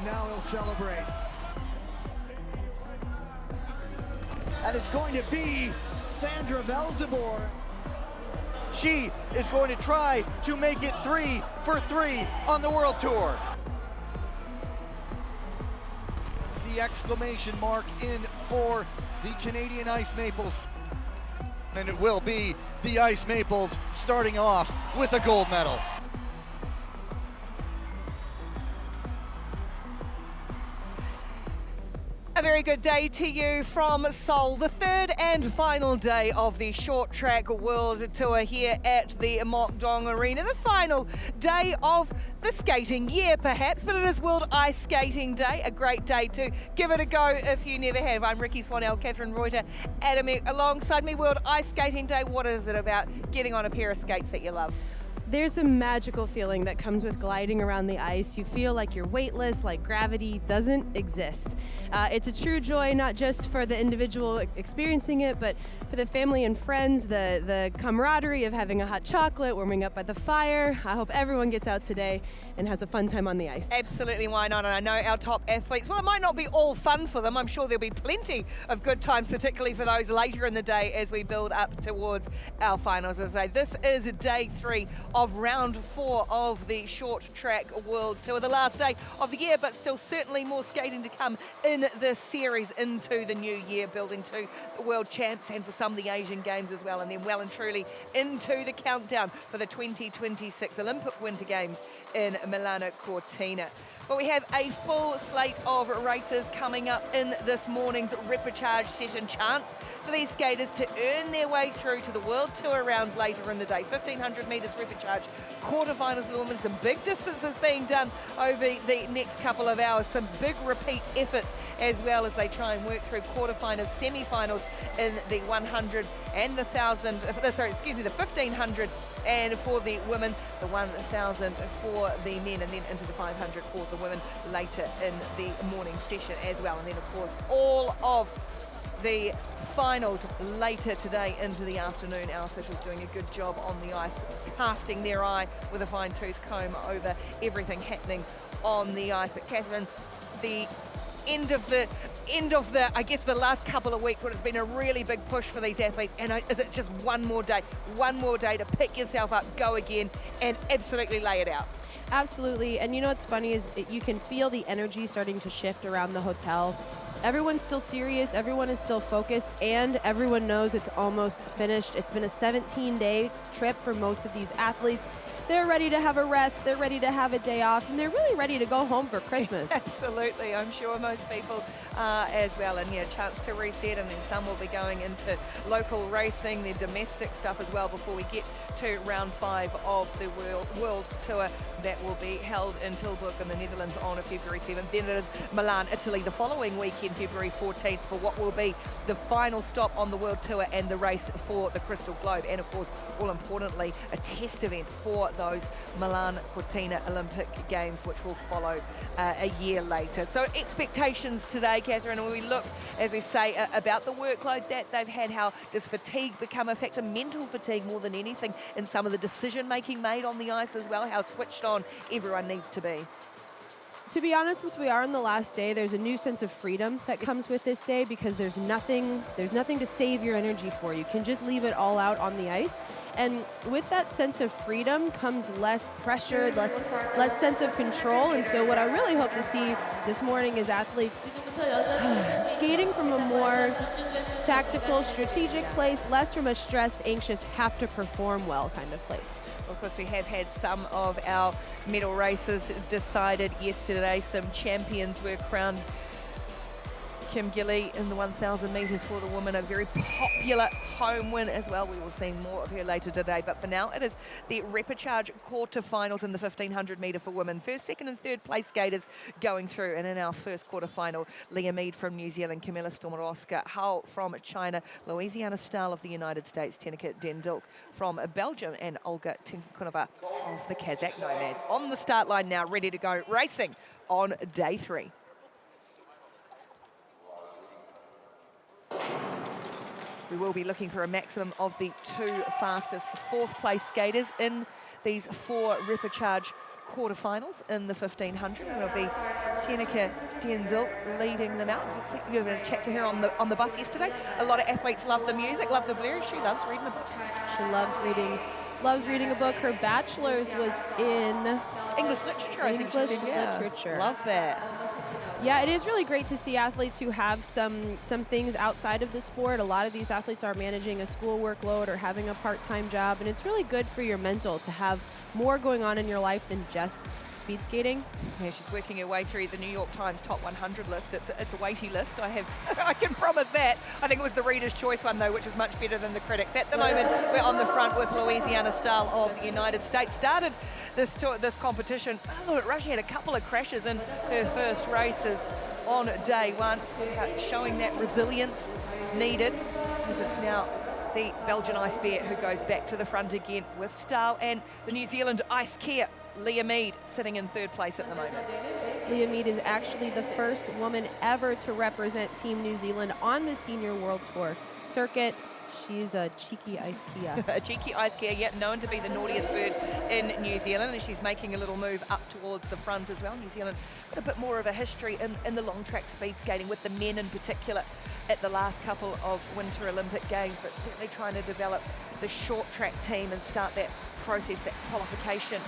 now he'll celebrate. And it's going to be Sandra Velzebor. She is going to try to make it 3 for 3 on the World Tour. The exclamation mark in for the Canadian Ice Maples. And it will be the Ice Maples starting off with a gold medal. A very good day to you from Seoul, the third and final day of the Short Track World Tour here at the Mokdong Arena. The final day of the skating year, perhaps, but it is World Ice Skating Day, a great day to give it a go if you never have. I'm Ricky Swanell, Catherine Reuter, Adam alongside me. World Ice Skating Day, what is it about getting on a pair of skates that you love? There's a magical feeling that comes with gliding around the ice. You feel like you're weightless, like gravity doesn't exist. It's a true joy, not just for the individual experiencing it, but for the family and friends, the camaraderie of having a hot chocolate, warming up by the fire. I hope everyone gets out today and has a fun time on the ice. Absolutely, why not? And I know our top athletes, well, it might not be all fun for them. I'm sure there'll be plenty of good times, particularly for those later in the day as we build up towards our finals. As I say, this is day 3 of round 4 of the Short Track World Tour, the last day of the year, but still certainly more skating to come in this series into the new year, building to the World Champs and for some of the Asian Games as well, and then well and truly into the countdown for the 2026 Olympic Winter Games in Milano Cortina. But we have a full slate of races coming up in this morning's Repechage session. Chance for these skaters to earn their way through to the World Tour rounds later in the day. 1,500 metres Repechage, quarterfinals of the women, some big distances being done over the next couple of hours, some big repeat efforts as well as they try and work through quarterfinals, semi-finals in the 100 and the 1,000, the 1,500 and for the women, the 1,000 for the men, and then into the 500 for the women later in the morning session as well. And then of course all of the finals later today into the afternoon. Our officials doing a good job on the ice, casting their eye with a fine-tooth comb over everything happening on the ice. But Catherine, the end of the I guess the last couple of weeks when it's been a really big push for these athletes, and is it just one more day to pick yourself up, go again and absolutely lay it out? Absolutely, and you know what's funny is you can feel the energy starting to shift around the hotel. Everyone's still serious, everyone is still focused, and everyone knows it's almost finished. It's been a 17-day trip for most of these athletes. They're ready to have a rest, they're ready to have a day off, and they're really ready to go home for Christmas. Absolutely, I'm sure most people are as well. And yeah, a chance to reset, and then some will be going into local racing, their domestic stuff as well before we get to round 5 of the World Tour that will be held in Tilburg in the Netherlands on February 7th. Then it is Milan, Italy the following weekend, February 14th, for what will be the final stop on the World Tour and the race for the Crystal Globe. And of course, all importantly, a test event for those Milan Cortina Olympic Games, which will follow a year later. So expectations today, Catherine, when we look, as we say, about the workload that they've had, how does fatigue become a factor, mental fatigue more than anything, in some of the decision making made on the ice as well, how switched on everyone needs to be? To be honest, since we are on the last day, there's a new sense of freedom that comes with this day because there's nothing to save your energy for. You can just leave it all out on the ice. And with that sense of freedom comes less pressure, less sense of control. And so what I really hope to see this morning is athletes skating from a more tactical, strategic place, less from a stressed, anxious, have to perform well kind of place. Of course, we have had some of our medal races decided yesterday. Some champions were crowned. Kim Gilly in the 1,000 metres for the women, a very popular home win as well. We will see more of her later today. But for now, it is the Repechage quarterfinals in the 1,500 metre for women. First, second and third place skaters going through. And in our first quarterfinal, Leah Mead from New Zealand, Camilla Stormorowska, Hull from China, Louisiana Stahl of the United States, Tenika Dendulk from Belgium, and Olga Tinkunova of the Kazakh Nomads. On the start line now, ready to go racing on day 3. We will be looking for a maximum of the 2 fastest 4th place skaters in these 4 Repechage quarterfinals in the 1500. It'll be Tineke Dendilk leading them out. You had a chat to her on the bus yesterday. A lot of athletes love the music, love the blues. She loves reading a book. She loves reading a book. Her bachelor's was in English literature, I think. English literature. Love that. Yeah, it is really great to see athletes who have some things outside of the sport. A lot of these athletes are managing a school workload or having a part-time job, and it's really good for your mental to have more going on in your life than just speed skating. Yeah, she's working her way through the New York Times top 100 list. It's a weighty list. I can promise that. I think it was the Reader's Choice one though, which was much better than the critics. At the moment, we're on the front with Louisiana Stahl of the United States. Started this competition. Oh, Russia had a couple of crashes in her first races on day one, showing that resilience needed, because it's now the Belgian Ice Bear who goes back to the front again with Stahl, and the New Zealand Ice Care, Leah Mead, sitting in third place at the moment. Leah Mead is actually the first woman ever to represent Team New Zealand on the Senior World Tour circuit. She's a cheeky ice kia. A cheeky ice kia, yet known to be the naughtiest bird in New Zealand, and she's making a little move up towards the front as well. New Zealand got a bit more of a history in the long track speed skating, with the men in particular at the last couple of Winter Olympic Games, but certainly trying to develop the short track team and start that process, that qualification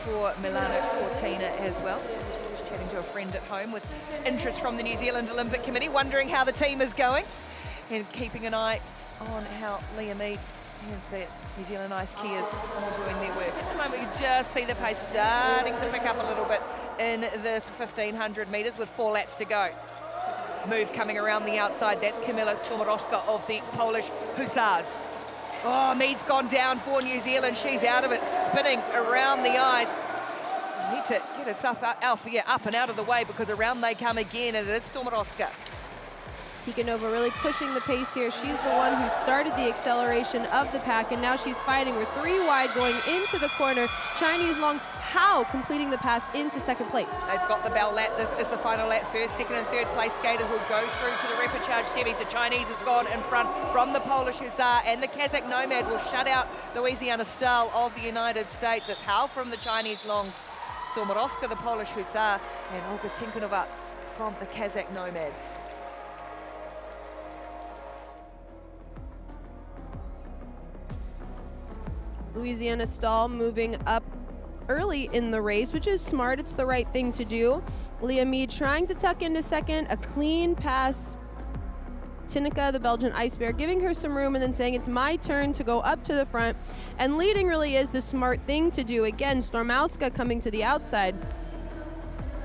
for Milano Cortina as well. I was chatting to a friend at home with interest from the New Zealand Olympic Committee, wondering how the team is going and keeping an eye on how Leah Mead and the New Zealand Ice Kias are doing their work. At the moment, you just see the pace starting to pick up a little bit in this 1500 metres with 4 laps to go. Move coming around the outside, that's Kamila Stormorowska of the Polish Hussars. Oh, Mead's gone down for New Zealand. She's out of it, spinning around the ice. We need to get us up and out of the way, because around they come again, and it is Stormorowska. Tikhonova really pushing the pace here. She's the one who started the acceleration of the pack, and now she's fighting. We're 3 wide going into the corner. Chinese Long Hao completing the pass into second place. They've got the bell lap. This is the final lap. First, second, and third place skaters will go through to the Repechage semis. The Chinese has gone in front from the Polish Hussar, and the Kazakh Nomad will shut out Louisiana Stahl of the United States. It's Hao from the Chinese Longs, Stormorowska, the Polish Hussar, and Olga Tikhonova from the Kazakh Nomads. Louisiana Stahl moving up early in the race, which is smart. It's the right thing to do. Leah Mead trying to tuck into second, a clean pass. Tineke, the Belgian Ice Bear, giving her some room and then saying it's my turn to go up to the front. And leading really is the smart thing to do. Again, Stormowska coming to the outside.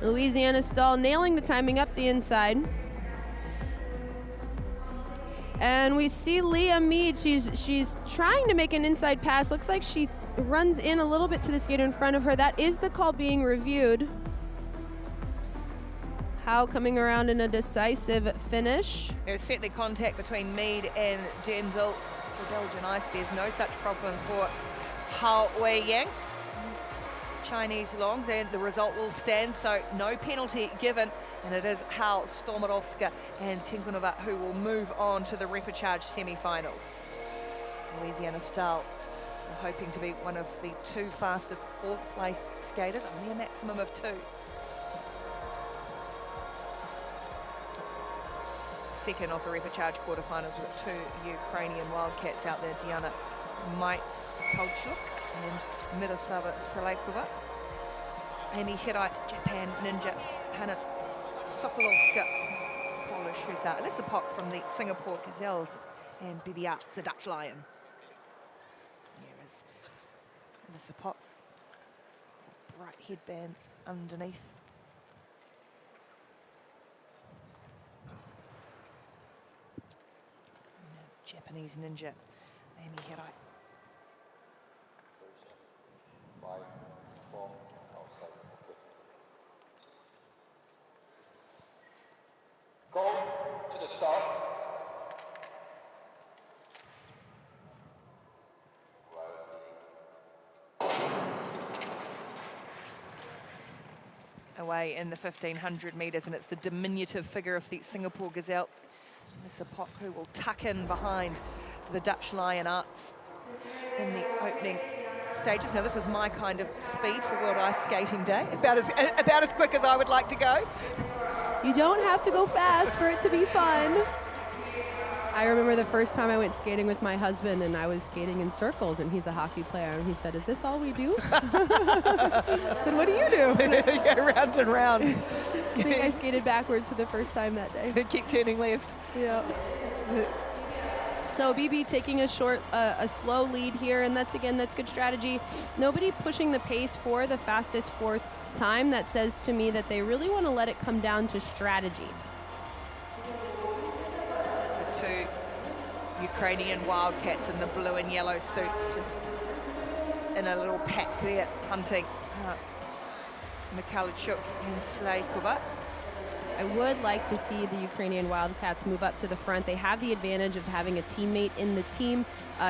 Louisiana Stahl nailing the timing up the inside. And we see Leah Mead, she's trying to make an inside pass. Looks like she runs in a little bit to the skater in front of her. That is the call being reviewed. Hao coming around in a decisive finish. There's certainly contact between Mead and Dendel. The Belgian Ice Bears, no such problem for Hao Wei-Yang. Chinese Longs, and the result will stand, so no penalty given, and it is Hao, Stormorowska and Tikhonova who will move on to the Repechage semi-finals. Louisiana Stahl hoping to be one of the 2 fastest 4th place skaters, only a maximum of 2. Second of the Repechage quarterfinals with 2 Ukrainian Wildcats out there, Diana Maikolchuk and Miroslava Solaikova. Amy Hirai, Japan Ninja, Hanna Sokolovska, Polish Hussar, Alyssa Pock from the Singapore Gazelles, and Bibia, the Dutch Lion. Here is Alyssa Pock, bright headband underneath. Japanese Ninja, Amy Hirai. Go to the start. Away in the 1500 metres, and it's the diminutive figure of the Singapore Gazelle, Alyssa Pock, who will tuck in behind the Dutch Lion Arts in the opening stages. Now this is my kind of speed for World Ice Skating Day, about as quick as I would like to go. You don't have to go fast for it to be fun. I remember the first time I went skating with my husband, and I was skating in circles, and he's a hockey player, and he said, "Is this all we do?" I said, "What do you do?" Yeah, round and round. I think I skated backwards for the first time that day. Keep turning left. Yeah. So BB taking a slow lead here, and that's good strategy. Nobody pushing the pace for the fastest fourth time. That says to me that they really want to let it come down to strategy. The two Ukrainian Wildcats in the blue and yellow suits, just in a little pack there, hunting Mikhalchuk and Slaykova. I would like to see the Ukrainian Wildcats move up to the front. They have the advantage of having a teammate in the team.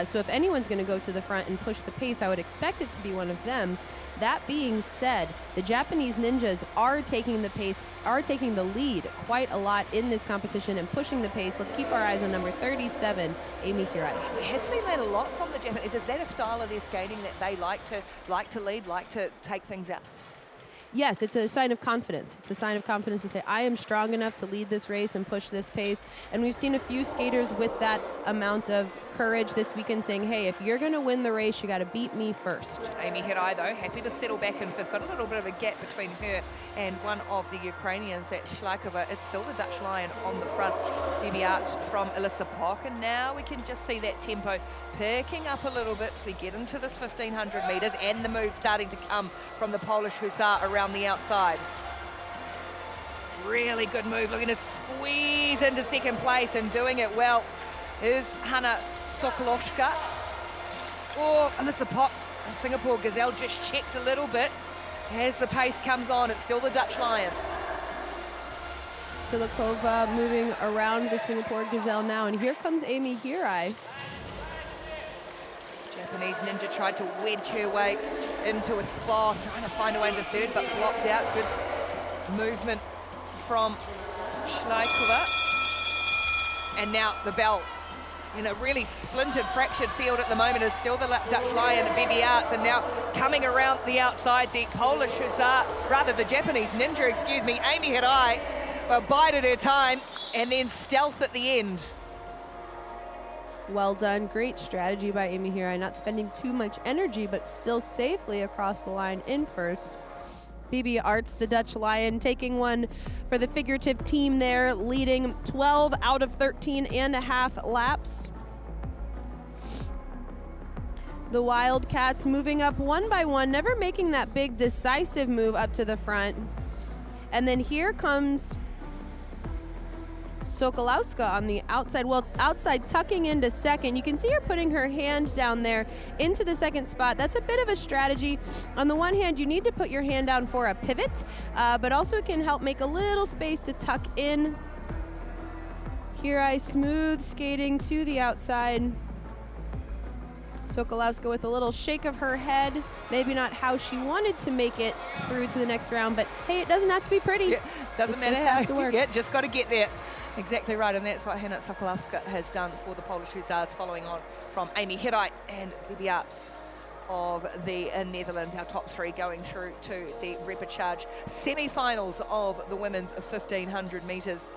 So if anyone's going to go to the front and push the pace, I would expect it to be one of them. That being said, the Japanese Ninjas are taking the lead quite a lot in this competition and pushing the pace. Let's keep our eyes on number 37, Amy Hirai. We have seen that a lot from the Japanese. Is that a style of their skating that they like to lead, like to take things out? Yes, it's a sign of confidence. It's a sign of confidence to say, I am strong enough to lead this race and push this pace. And we've seen a few skaters with that amount of courage this weekend saying, hey, if you're going to win the race, you got to beat me first. Amy Hirai, though, happy to settle back in fifth. Got a little bit of a gap between her and one of the Ukrainians, that Slaykova. It's still the Dutch Lion on the front. Baby Art from Alyssa Pock. And now we can just see that tempo picking up a little bit as we get into this 1,500 metres, and the move starting to come from the Polish Hussar around the outside. Really good move, looking to squeeze into second place, and doing it well is Hanna Sokolowska. Oh, Alyssa Pock, the Singapore Gazelle, just checked a little bit. As the pace comes on, it's still the Dutch Lion. Silikova moving around the Singapore Gazelle now, and here comes Amy Hirai. Japanese Ninja tried to wedge her way into a spot, trying to find a way into third, but blocked out. Good movement from Slaykova. And now the bell in a really splintered, fractured field at the moment is still the Dutch Lion, Bibi Arts, and now coming around the outside, the Polish Hussar, rather the Japanese Ninja, excuse me, Amy Hirai, but bided her time and then stealth at the end. Well done, great strategy by Amy Hirai, not spending too much energy, but still safely across the line in first. BB Arts, the Dutch Lion, taking one for the figurative team there, leading 12 out of 13 and a half laps. The Wildcats moving up one by one, never making that big decisive move up to the front. And then here comes Sokolowska on the outside, outside tucking into second. You can see her putting her hand down there into the second spot. That's a bit of a strategy. On the one hand, you need to put your hand down for a pivot, but also it can help make a little space to tuck in. Hirai smooth skating to the outside. Sokolowska with a little shake of her head. Maybe not how she wanted to make it through to the next round, but hey, it doesn't have to be pretty. Yeah, doesn't matter just how has to work. you get, just got to get there. Exactly right, and that's what Hanna Sokolowska has done for the Polish Hussars, following on from Amy Hirai and Bibi Arts of the Netherlands. Our top three going through to the Repechage semi-finals of the women's 1,500 metres.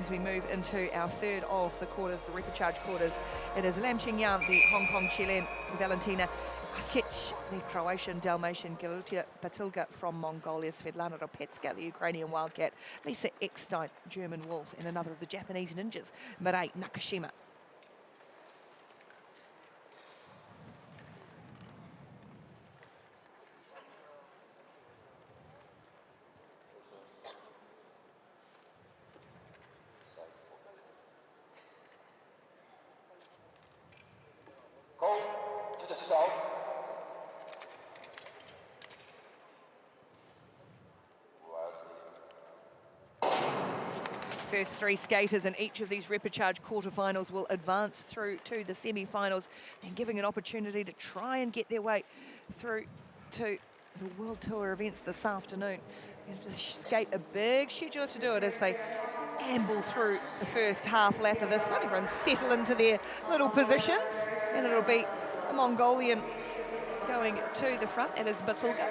As we move into our third of the quarters, the Repechage quarters, it is Lam Ching-yan, the Hong Kong Chilean, Valentina Asic, the Croatian Dalmatian, Galutia Batulga from Mongolia, Svetlana Repetska, the Ukrainian Wildcat, Lisa Eckstein, German Wolf, and another of the Japanese Ninjas, Mirei Nakashima. Go to the south. First three skaters in each of these Repechage quarterfinals will advance through to the semi-finals, and giving an opportunity to try and get their way through to the World Tour events this afternoon. They have to skate a big schedule to do it as they amble through the first half lap of this one. Everyone settle into their little positions, and it'll be the Mongolian going to the front. It is Batulga.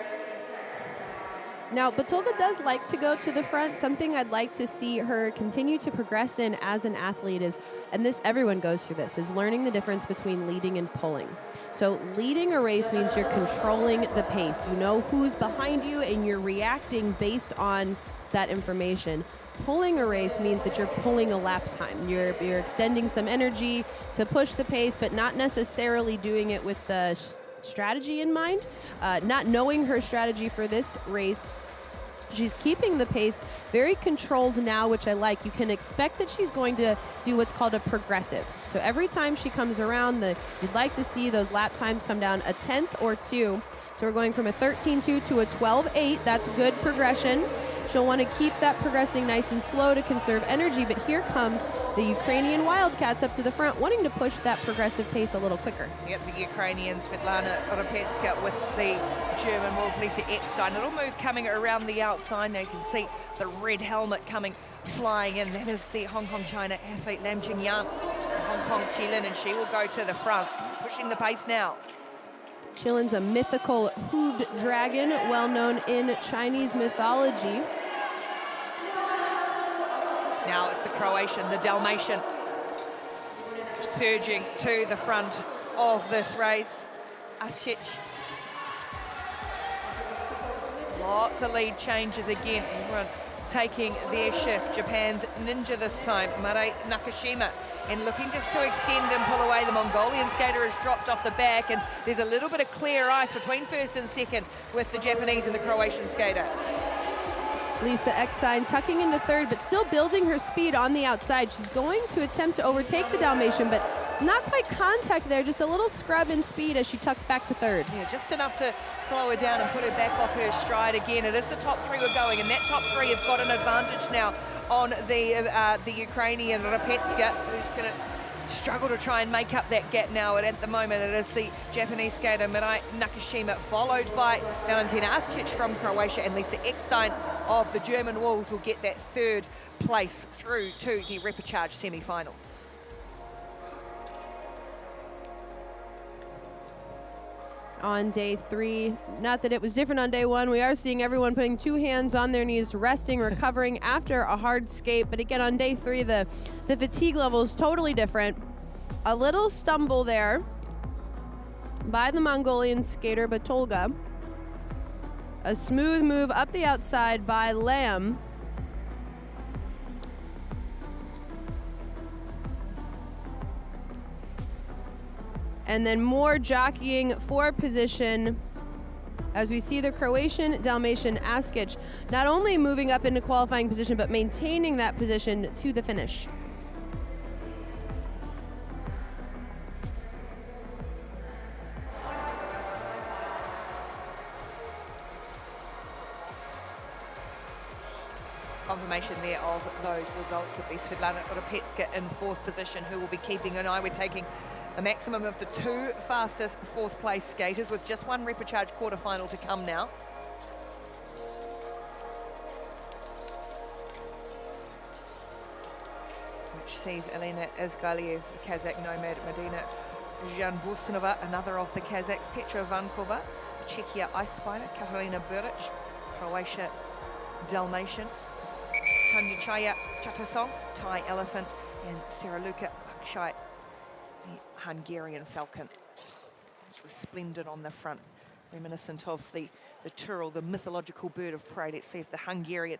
Now, Batulga does like to go to the front. Something I'd like to see her continue to progress in as an athlete is, and this everyone goes through this, is learning the difference between leading and pulling. So leading a race means you're controlling the pace. You know who's behind you and you're reacting based on that information. Pulling a race means that you're pulling a lap time. You're extending some energy to push the pace, but not necessarily doing it with the strategy in mind. Not knowing her strategy for this race, she's keeping the pace very controlled now, which I like. You can expect that she's going to do what's called a progressive. So every time she comes around, you'd like to see those lap times come down a tenth or two. So we're going from a 13.2 to a 12.8. That's good progression. She'll want to keep that progressing nice and slow to conserve energy, but here comes the Ukrainian Wildcats up to the front, wanting to push that progressive pace a little quicker. Yep, the Ukrainians, Svetlana Repechage with the German wolf, Lisa Eckstein. Little move coming around the outside. Now you can see the red helmet coming flying in. That is the Hong Kong China athlete Lam Jingyan, Hong Kong Chilin, and she will go to the front, pushing the pace now. Chilin's a mythical hooved dragon, well known in Chinese mythology. Now it's the Croatian, the Dalmatian, surging to the front of this race. Asic. Lots of lead changes again. Everyone taking their shift. Japan's ninja this time, Mare Nakashima, and looking just to extend and pull away. The Mongolian skater has dropped off the back, and there's a little bit of clear ice between first and second with the Japanese and the Croatian skater. Lisa Eckstein tucking into third, but still building her speed on the outside. She's going to attempt to overtake the Dalmatian, but not quite contact there, just a little scrub in speed as she tucks back to third. Yeah, just enough to slow her down and put her back off her stride again. It is the top three we're going, and that top three have got an advantage now on the Ukrainian Repechage, who's going to struggle to try and make up that gap now. And at the moment, it is the Japanese skater Mirai Nakashima, followed by Valentina Asic from Croatia, and Lisa Eckstein of the German Wolves will get that third place through to the Repechage semi-finals. On day three, not that it was different on day one, we are seeing everyone putting two hands on their knees, resting, recovering after a hard skate. But again, on day three, the fatigue level is totally different. A little stumble there by the Mongolian skater Batulga. A smooth move up the outside by Lam. And then more jockeying for position as we see the Croatian Dalmatian Asic not only moving up into qualifying position, but maintaining that position to the finish. Confirmation there of those results. It'll be Svetlana Repechage in fourth position, who will be keeping an eye. We're taking a maximum of the two fastest fourth place skaters, with just one Repechage quarterfinal to come now. Which sees Elena Izgaliev, Kazakh nomad, Medina Janbusnova, another of the Kazakhs, Petra Vankova, Czechia Ice Spider, Katarina Buric, Croatia Dalmatian, Tanya Chaya Chatasong, Thai Elephant, and Saraluka Akshai, the Hungarian Falcon. It's resplendent on the front, reminiscent of the Turtle, the mythological bird of prey. Let's see if the Hungarian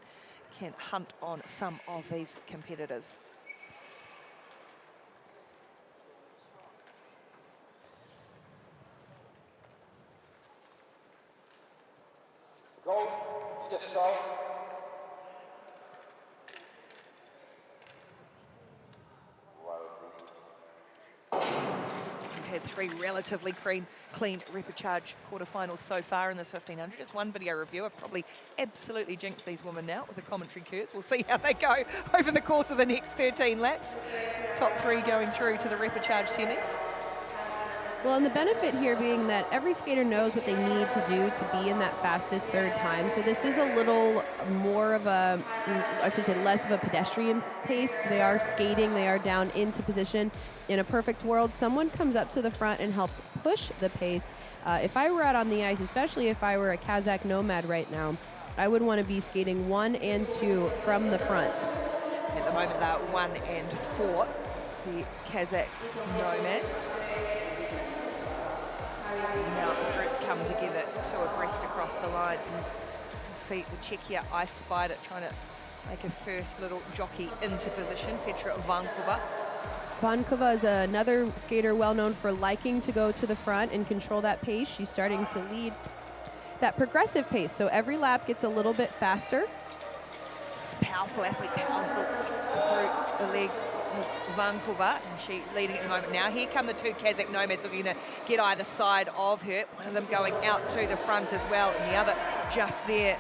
can hunt on some of these competitors. Go to the start. We've had three relatively clean Repechage quarterfinals so far in this 1500. Just one video review. I've probably absolutely jinxed these women now with the commentary curse. We'll see how they go over the course of the next 13 laps. Top three going through to the Repechage semis. Well, and the benefit here being that every skater knows what they need to do to be in that fastest third time. So this is a little more of a, I should say, less of a pedestrian pace. They are skating, they are down into position. In a perfect world, someone comes up to the front and helps push the pace. If I were out on the ice, especially if I were a Kazakh nomad right now, I would want to be skating 1 and 2 from the front. At the moment, they're 1 and 4, the Kazakh nomads. Now the group come together to abreast across the line. And you can see the Czechia Ice Spider trying to make a first little jockey into position, Petra Vankova. Vankova is another skater well known for liking to go to the front and control that pace. She's starting to lead that progressive pace, so every lap gets a little bit faster. It's powerful athlete, powerful through the legs is Vankova, and she leading at the moment. Now here come the two Kazakh nomads looking to get either side of her. One of them going out to the front as well, and the other just there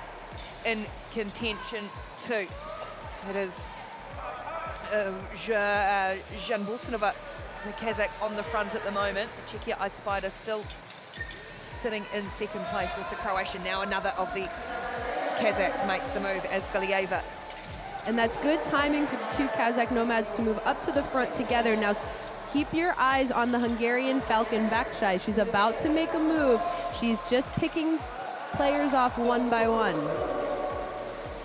in contention too. It is Jan Bulsanova, the Kazakh, on the front at the moment. The Czechia Ice Spider still sitting in second place with the Croatian. Now another of the Kazakhs makes the move as Galieva. And that's good timing for the two Kazakh nomads to move up to the front together. Now keep your eyes on the Hungarian Falcon Repechage. She's about to make a move. She's just picking players off one by one.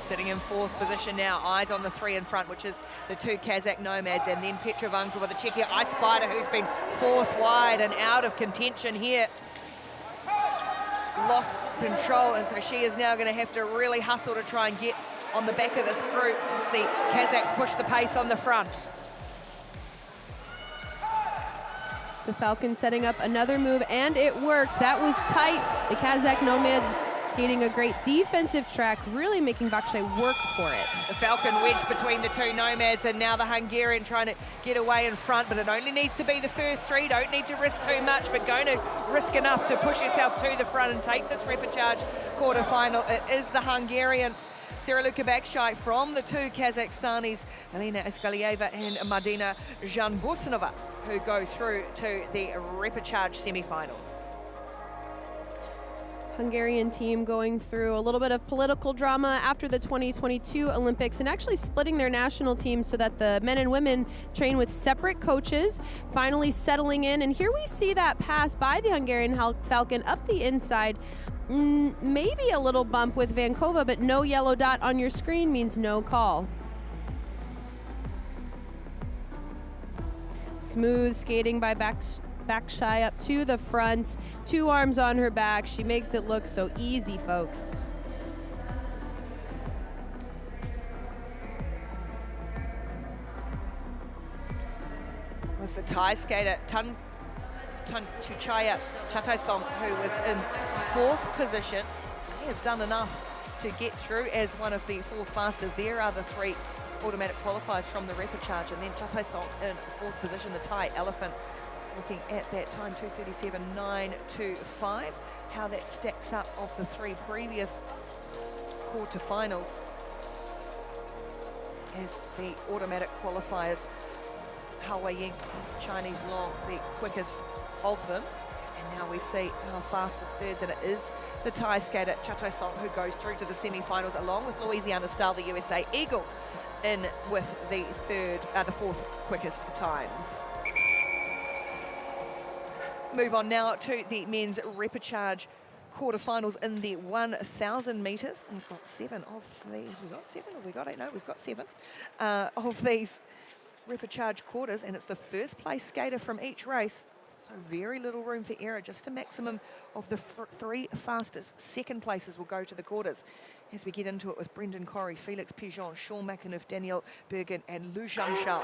Sitting in fourth position now, eyes on the three in front, which is the two Kazakh nomads, and then Petra Vankova, the Czechia Ice Spider, who's been forced wide and out of contention here. Lost control, and so she is now going to have to really hustle to try and get on the back of this group as the Kazakhs push the pace on the front. The Falcon setting up another move, and it works. That was tight. The Kazakh nomads skating a great defensive track, really making Repechage work for it. The Falcon wedged between the two nomads, and now the Hungarian trying to get away in front, but it only needs to be the first three. Don't need to risk too much, but going to risk enough to push yourself to the front and take this Repechage quarterfinal. It is the Hungarian Sarah Repechage from the two Kazakhstanis, Elena Iskalieva and Martina Janbursanova, who go through to the Repechage semi-finals. Hungarian team going through a little bit of political drama after the 2022 Olympics and actually splitting their national team so that the men and women train with separate coaches, finally settling in. And here we see that pass by the Hungarian Falcon up the inside. Maybe a little bump with Vankova, but no yellow dot on your screen means no call. Smooth skating by Repechage up to the front, two arms on her back. She makes it look so easy, folks. Was the Thai skater Chuchaya Chataisong, who was in fourth position. They have done enough to get through as one of the four fastest. There are the three automatic qualifiers from the Repechage, and then Chataisong in fourth position. The Thai elephant is looking at that time, 2:37.925. How that stacks up of the three previous quarterfinals as the automatic qualifiers. Hao Ying, Chinese long, the quickest of them. And now we see our fastest thirds, and it is the Thai skater Chataisong who goes through to the semi-finals, along with Louisiana Stahl, the USA Eagle, in with the fourth quickest times. Move on now to the men's Repechage quarterfinals in the 1,000 meters. We've got seven of these. We've got seven, or we got eight? No, we've got seven of these Repechage quarters, and it's the first place skater from each race. So very little room for error, just a maximum of the three fastest. Second places will go to the quarters as we get into it with Brendan Corrie, Felix Pigeon, Sean McAnuff, Daniel Bergen, and Lu Zhangshao.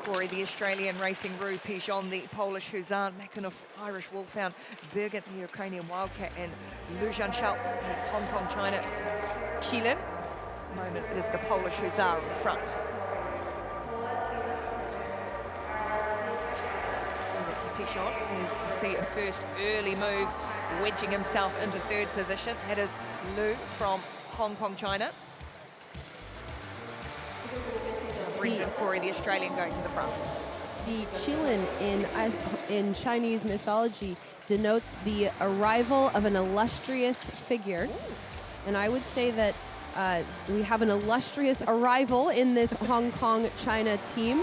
Corrie, the Australian racing Rue, Pigeon, the Polish Huzan, McAnuff, Irish Wolfhound, Bergen, the Ukrainian Wildcat, and Lu Zhangshao, Hong Kong, China, Qilin. Moment is the Polish Hussar in the front. Felix Pichon, as you see a first early move, wedging himself into third position. That is Lu from Hong Kong, China. Brendan Corrie, the Australian, going to the front. The Qilin in Chinese mythology denotes the arrival of an illustrious figure. And I would say that We have an illustrious arrival in this Hong Kong China team.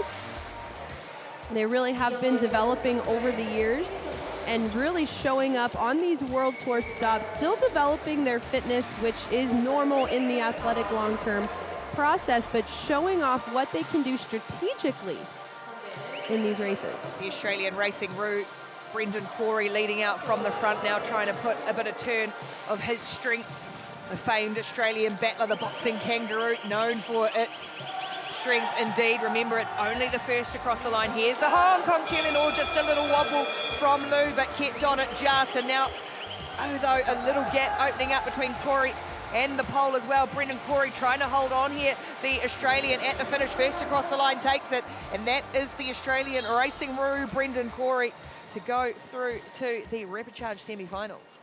They really have been developing over the years and really showing up on these World Tour stops, still developing their fitness, which is normal in the athletic long-term process, but showing off what they can do strategically in these races. The Australian racing route, Brendan Corey leading out from the front now, trying to put a bit of turn of his strength. The famed Australian battler, the boxing kangaroo, known for its strength indeed. Remember, it's only the first across the line. Here's the Hong Kong champion, or just a little wobble from Lou, but kept on it just. And now, although a little gap opening up between Corey and the pole as well. Brendan Corey trying to hold on here. The Australian at the finish, first across the line, takes it. And that is the Australian racing roue, Brendan Corey, to go through to the Repechage semi-finals.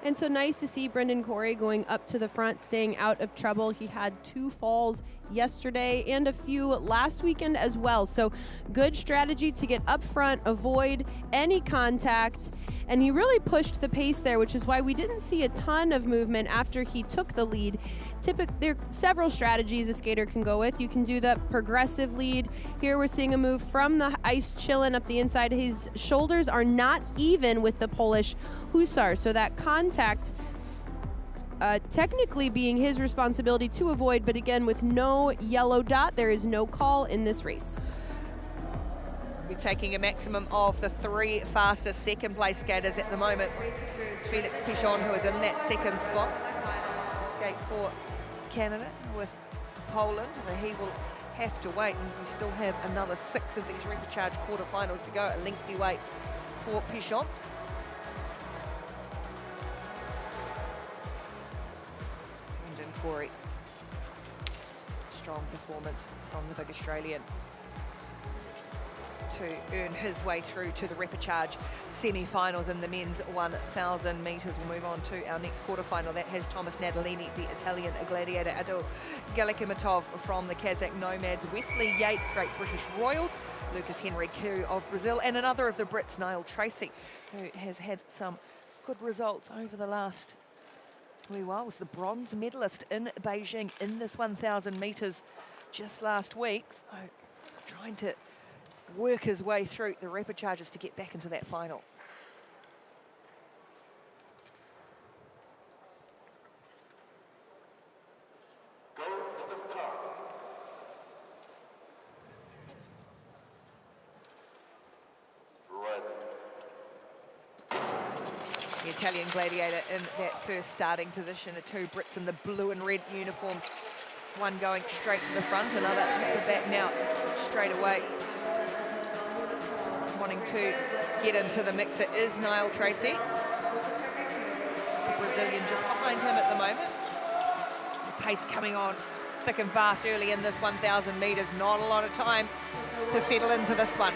And so nice to see Brendan Corey going up to the front, staying out of trouble. He had 2 falls yesterday and a few last weekend as well. So good strategy to get up front, avoid any contact. And he really pushed the pace there, which is why we didn't see a ton of movement after he took the lead. There are several strategies a skater can go with. You can do the progressive lead. Here we're seeing a move from the ice chilling up the inside. His shoulders are not even with the Polish Hussar, so that contact technically being his responsibility to avoid, but again, with no yellow dot, there is no call in this race. We're taking a maximum of the 3 fastest second place skaters at the moment. It's Felix Pichon, who is in that second spot. Skate for Canada with Poland, so he will have to wait, as we still have another 6 of these Repechage quarterfinals to go, a lengthy wait for Pichon. Brendan Corey, strong performance from the big Australian to earn his way through to the Repechage semi-finals in the men's 1,000 metres. We'll move on to our next quarterfinal. That has Thomas Nadolini, the Italian gladiator, Adil Galikimatov from the Kazakh Nomads, Wesley Yates, Great British Royals, Lucas Henry Koo of Brazil, and another of the Brits, Niall Tracy, who has had some good results over the last wee while. Was the bronze medalist in Beijing in this 1,000 metres just last week. So trying to work his way through the Repechages to get back into that final. Go to the start. Ready. The Italian gladiator in that first starting position, the 2 Brits in the blue and red uniforms. One going straight to the front, another at the back now straight away. Wanting to get into the mix, it is Niall Tracy. The Brazilian just behind him at the moment. The pace coming on thick and fast early in this 1,000 metres. Not a lot of time to settle into this one.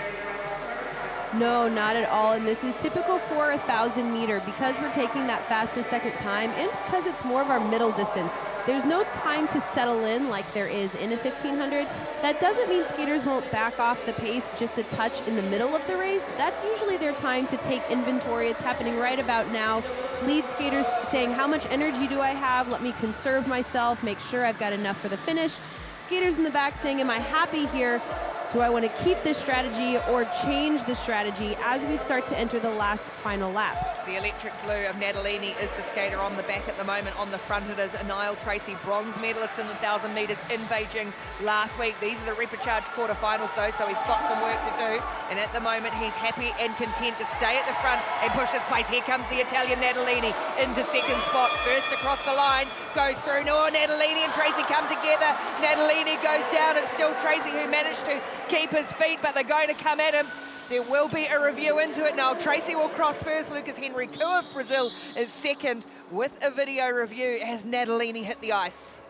No, not at all. And this is typical for a 1,000 meter because we're taking that fastest second time and because it's more of our middle distance. There's no time to settle in like there is in a 1,500. That doesn't mean skaters won't back off the pace just a touch in the middle of the race. That's usually their time to take inventory. It's happening right about now. Lead skaters saying, how much energy do I have? Let me conserve myself, make sure I've got enough for the finish. Skaters in the back saying, am I happy here? Do I want to keep this strategy or change the strategy as we start to enter the last final laps? The electric blue of Nadolini is the skater on the back at the moment. On the front it is Niall Tracy, bronze medalist in the 1,000 metres in Beijing last week. These are the Repechage quarterfinals though, so he's got some work to do. And at the moment he's happy and content to stay at the front and push his pace. Here comes the Italian Nadolini into second spot. First across the line, goes through. No, Nadolini and Tracy come together. Nadolini goes down. It's still Tracy who managed to keep his feet, but they're going to come at him. There will be a review into it now. Tracy will cross first. Lucas Henry Koo of Brazil is second with a video review as Nadolini hit the ice.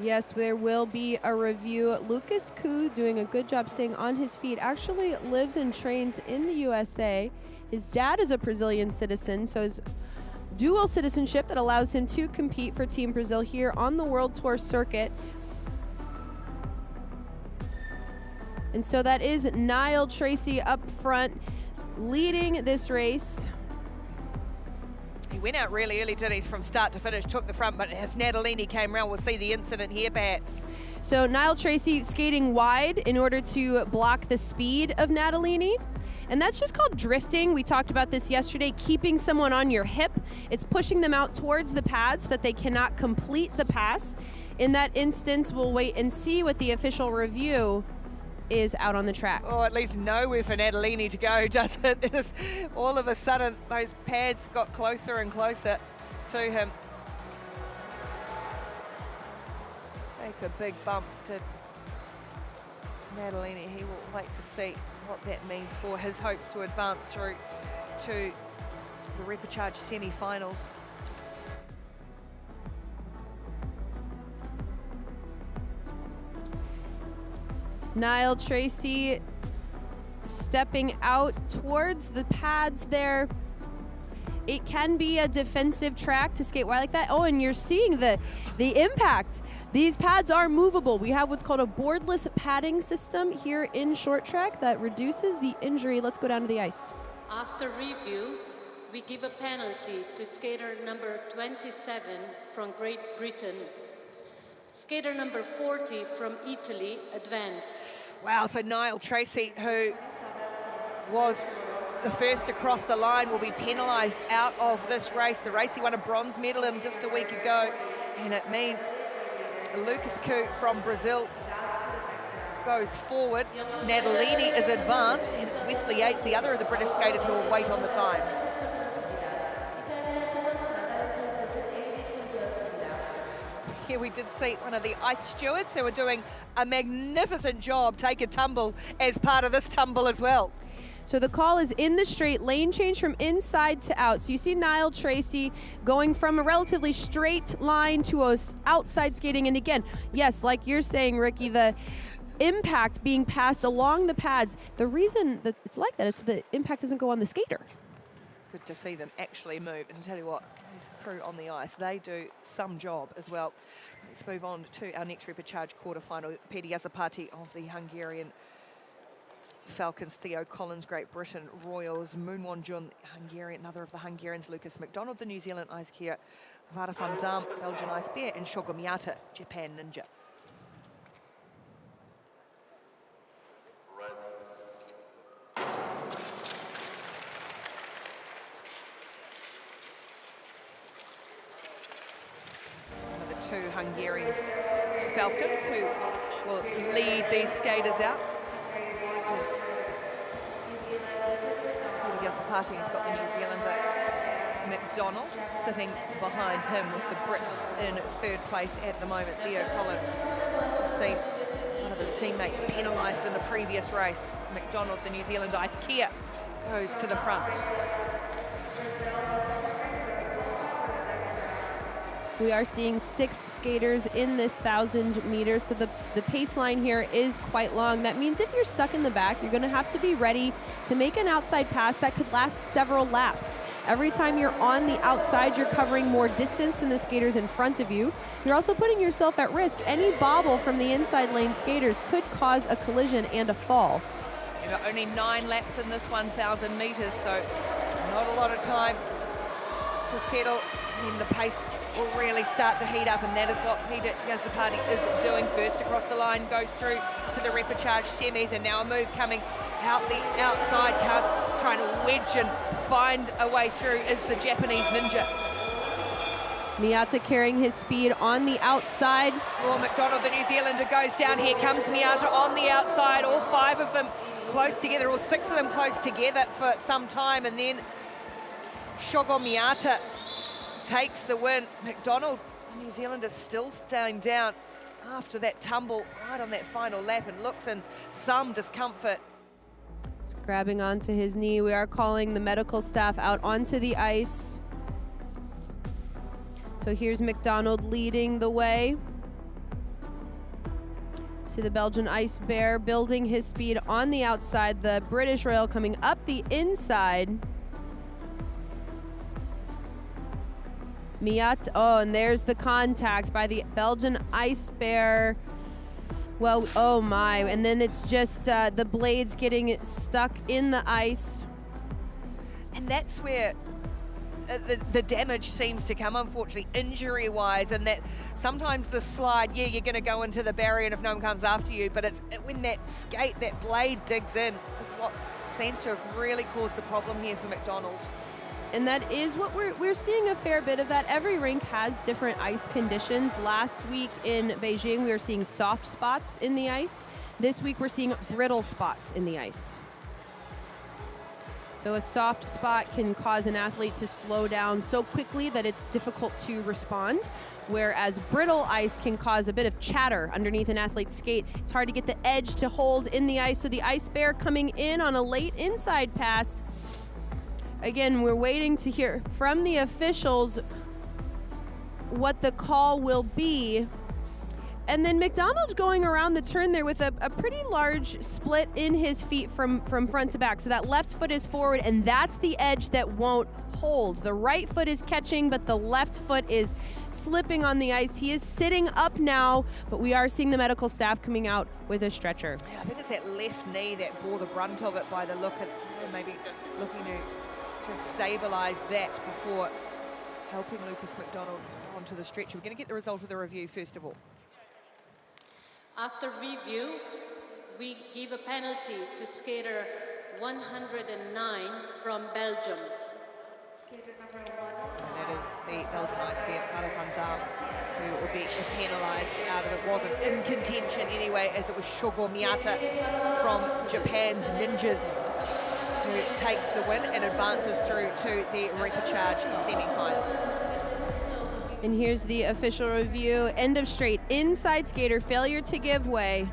Yes, there will be a review. Lucas Koo doing a good job staying on his feet. Actually lives and trains in the USA. His dad is a Brazilian citizen, so his dual citizenship that allows him to compete for Team Brazil here on the World Tour circuit. And so that is Niall Tracy up front, leading this race. He went out really early, did he, from start to finish, took the front, but as Natalini came around, we'll see the incident here perhaps. So Niall Tracy skating wide in order to block the speed of Natalini. And that's just called drifting. We talked about this yesterday, keeping someone on your hip. It's pushing them out towards the pad so that they cannot complete the pass. In that instance, we'll wait and see what the official review is out on the track. Oh, at least nowhere for Natalini to go, does it? All of a sudden, those pads got closer and closer to him. Take a big bump to Natalini. He will wait to see what that means for his hopes to advance through to the Repechage semi-finals. Niall Tracy stepping out towards the pads there. It can be a defensive track to skate wide like that. Oh, and you're seeing the impact. These pads are movable. We have what's called a boardless padding system here in short track that reduces the injury. Let's go down to the ice. After review, we give a penalty to skater number 27 from Great Britain. Skater number 40 from Italy, advance. Wow, so Niall Tracy, who was the first across the line, will be penalised out of this race. The race he won a bronze medal in just a week ago, and it means Lucas Koo from Brazil goes forward. Natalini is advanced, and it's Wesley Yates, the other of the British skaters, who will wait on the time. Here we did see one of the ice stewards who were doing a magnificent job take a tumble as part of this tumble as well. So the call is in the straight, lane change from inside to out. So you see Niall Tracy going from a relatively straight line to a outside skating. And again, yes, like you're saying, Ricky, the impact being passed along the pads. The reason that it's like that is so the impact doesn't go on the skater. Good to see them actually move. And to tell you what, these crew on the ice, they do some job as well. Let's move on to our next Repechage quarterfinal. Pedi Yazapati of the Hungarian Falcons, Theo Collins, Great Britain, Royals, Moon Won-jun, Hungarian, another of the Hungarians, Lucas McDonald, the New Zealand Ice Kia, Vara van Dam, Belgian Ice Bear, and Shogo Miyata, Japan Ninja. Two Hungarian Falcons who will lead these skaters out. Pedi Yazapati has got the New Zealander McDonald sitting behind him with the Brit in third place at the moment, Theo Collins. To see one of his teammates penalised in the previous race. McDonald, the New Zealand Ice Kia, goes to the front. We are seeing 6 skaters in this 1,000 meters, so the pace line here is quite long. That means if you're stuck in the back, you're going to have to be ready to make an outside pass that could last several laps. Every time you're on the outside, you're covering more distance than the skaters in front of you. You're also putting yourself at risk. Any bobble from the inside lane skaters could cause a collision and a fall. You've got only 9 laps in this 1,000 meters, so not a lot of time to settle. And the pace will really start to heat up, and that is what Pedi Yazapati is doing. First across the line, goes through to the Repechage semis, and now a move coming out the outside, trying to wedge and find a way through is the Japanese Ninja. Miyata carrying his speed on the outside. Oh, McDonald, the New Zealander, goes down. Here comes Miyata on the outside. All 5 of them close together, all 6 of them close together for some time, and then Shogo Miyata takes the win. McDonald, the New Zealander, still staying down after that tumble right on that final lap and looks in some discomfort. He's grabbing onto his knee. We are calling the medical staff out onto the ice. So here's McDonald leading the way. See the Belgian Ice Bear building his speed on the outside. The British Royal coming up the inside. Miyata, oh, and there's the contact by the Belgian Ice Bear. Well, oh my, and then it's just the blades getting stuck in the ice. And that's where the damage seems to come, unfortunately, injury-wise, and that sometimes the slide, yeah, you're going to go into the barrier and if no one comes after you, but it's when that skate, that blade digs in, is what seems to have really caused the problem here for McDonald. And that is what we're seeing a fair bit of that. Every rink has different ice conditions. Last week in Beijing, we were seeing soft spots in the ice. This week, we're seeing brittle spots in the ice. So a soft spot can cause an athlete to slow down so quickly that it's difficult to respond, whereas brittle ice can cause a bit of chatter underneath an athlete's skate. It's hard to get the edge to hold in the ice, so the ice bear coming in on a late inside pass. Again, we're waiting to hear from the officials what the call will be. And then McDonald going around the turn there with a pretty large split in his feet from front to back. So that left foot is forward, and that's the edge that won't hold. The right foot is catching, but the left foot is slipping on the ice. He is sitting up now, but we are seeing the medical staff coming out with a stretcher. Yeah, I think it's that left knee that bore the brunt of it by the look at maybe looking to stabilize that before helping Lucas McDonald onto the stretcher. We're going to get the result of the review first of all. After review, we give a penalty to skater 109 from Belgium. And that is the Belgian ice bear, Carlo van Dam, who will be penalised out of it. Wasn't in contention anyway, as it was Shogo Miyata from Japan's Ninjas who takes the win and advances through to the Repechage semi-finals. And here's the official review. End of straight. Inside skater, failure to give way.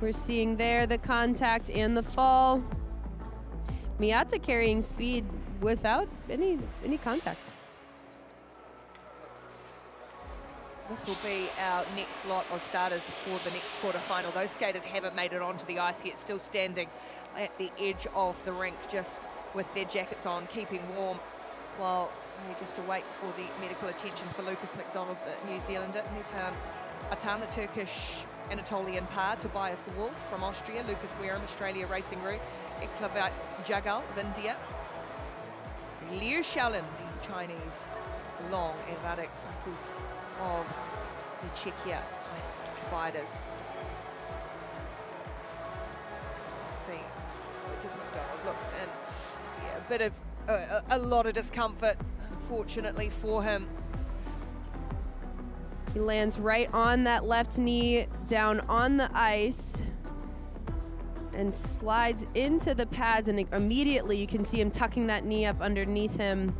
We're seeing there the contact and the fall. Miyata carrying speed without any contact. This will be our next lot of starters for the next quarterfinal. Those skaters haven't made it onto the ice yet, still standing at the edge of the rink, just with their jackets on, keeping warm, while they just await for the medical attention for Lucas McDonald, the New Zealander. Metan Atan, the Turkish Anatolian par, Tobias Wolf from Austria, Lucas Wareham, Australia Racing Route, Eklavat Jagal of India, Liu Xiaolin, the Chinese long, and Radek Fakus of the Czechia Ice Spiders. See, Lucas McDonald looks in. Yeah, a bit of a lot of discomfort, unfortunately for him. He lands right on that left knee, down on the ice, and slides into the pads, and immediately you can see him tucking that knee up underneath him.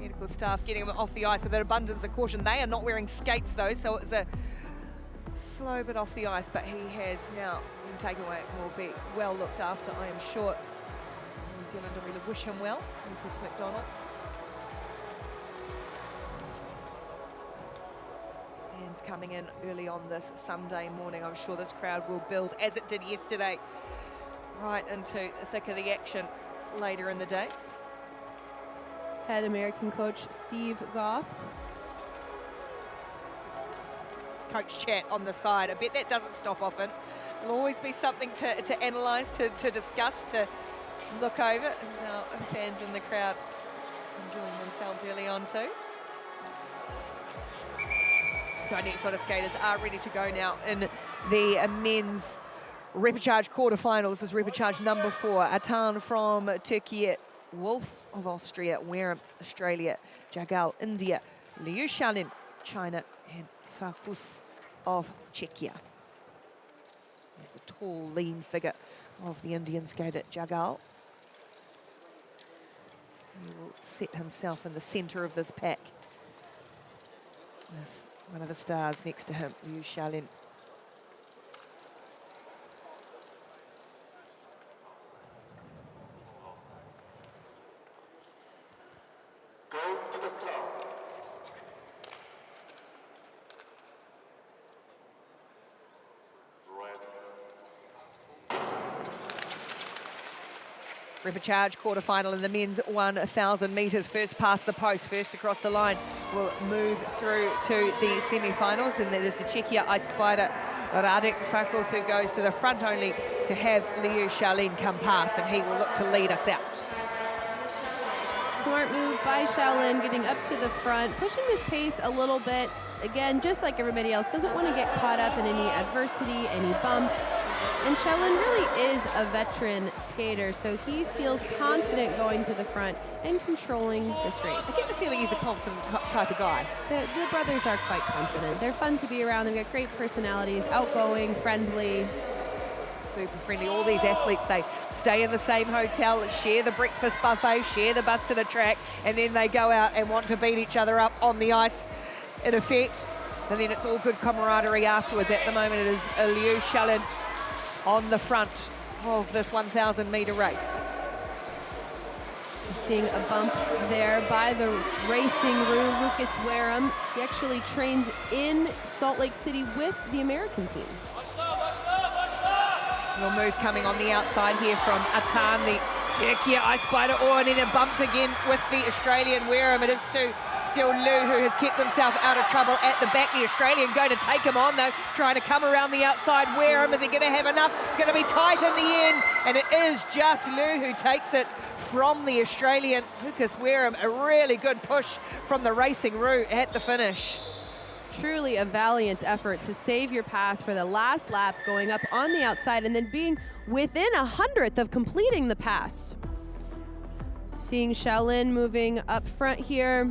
Medical staff getting him off the ice with an abundance of caution. They are not wearing skates though, so it's a slow bit off the ice, but he has now been taken away and will be well looked after, I am sure. New Zealand really wish him well, Lucas McDonald. Fans coming in early on this Sunday morning. I'm sure this crowd will build, as it did yesterday, right into the thick of the action later in the day. Head American coach Steve Goff. Coach chat on the side. I bet that doesn't stop often. There'll always be something to analyse, to discuss, to look over. And our fans in the crowd enjoying themselves early on too. So our next lot of skaters are ready to go now in the men's repechage quarterfinals. This is repechage number 4. Atan from Turkey, Wolf of Austria, Wareham, Australia, Jagal, India, Liu Xiaolin, China, and Fakus of Czechia. There's the tall, lean figure of the Indian skater, Jagal. He will set himself in the centre of this pack, with one of the stars next to him, Liu Xiaolin. Go to the start. Red. Repechage quarterfinal in the men's 1,000 metres. First past the post, first across the line, will move through to the semi-finals, and that is the Czechia ice spider Radek Fakels, who goes to the front only to have Liu Xiaolin come past, and he will look to lead us out. Smart move by Xiaolin, getting up to the front, pushing this pace a little bit. Again, just like everybody else, doesn't want to get caught up in any adversity, any bumps. And Xiaolin really is a veteran skater, so he feels confident going to the front and controlling this race. I get the feeling he's a confident type of guy. The brothers are quite confident. They're fun to be around. They've got great personalities, outgoing, friendly. Super friendly. All these athletes, they stay in the same hotel, share the breakfast buffet, share the bus to the track, and then they go out and want to beat each other up on the ice, in effect. And then it's all good camaraderie afterwards. At the moment, it is Liu Xiaolin on the front of this 1,000-metre race. Seeing a bump there by the racing room, Lucas Wareham. He actually trains in Salt Lake City with the American team. Little move coming on the outside here from Atan, the Czechia ice spider. Oh, and then they're bumped again with the Australian Wareham. It is still Liu, who has kept himself out of trouble at the back. The Australian going to take him on, though, trying to come around the outside. Wareham, is he going to have enough? It's going to be tight in the end, and it is just Liu who takes it from the Australian. Lucas Wareham, a really good push from the racing route at the finish. Truly a valiant effort to save your pass for the last lap, going up on the outside and then being within 100th of completing the pass. Seeing Xiaolin moving up front here.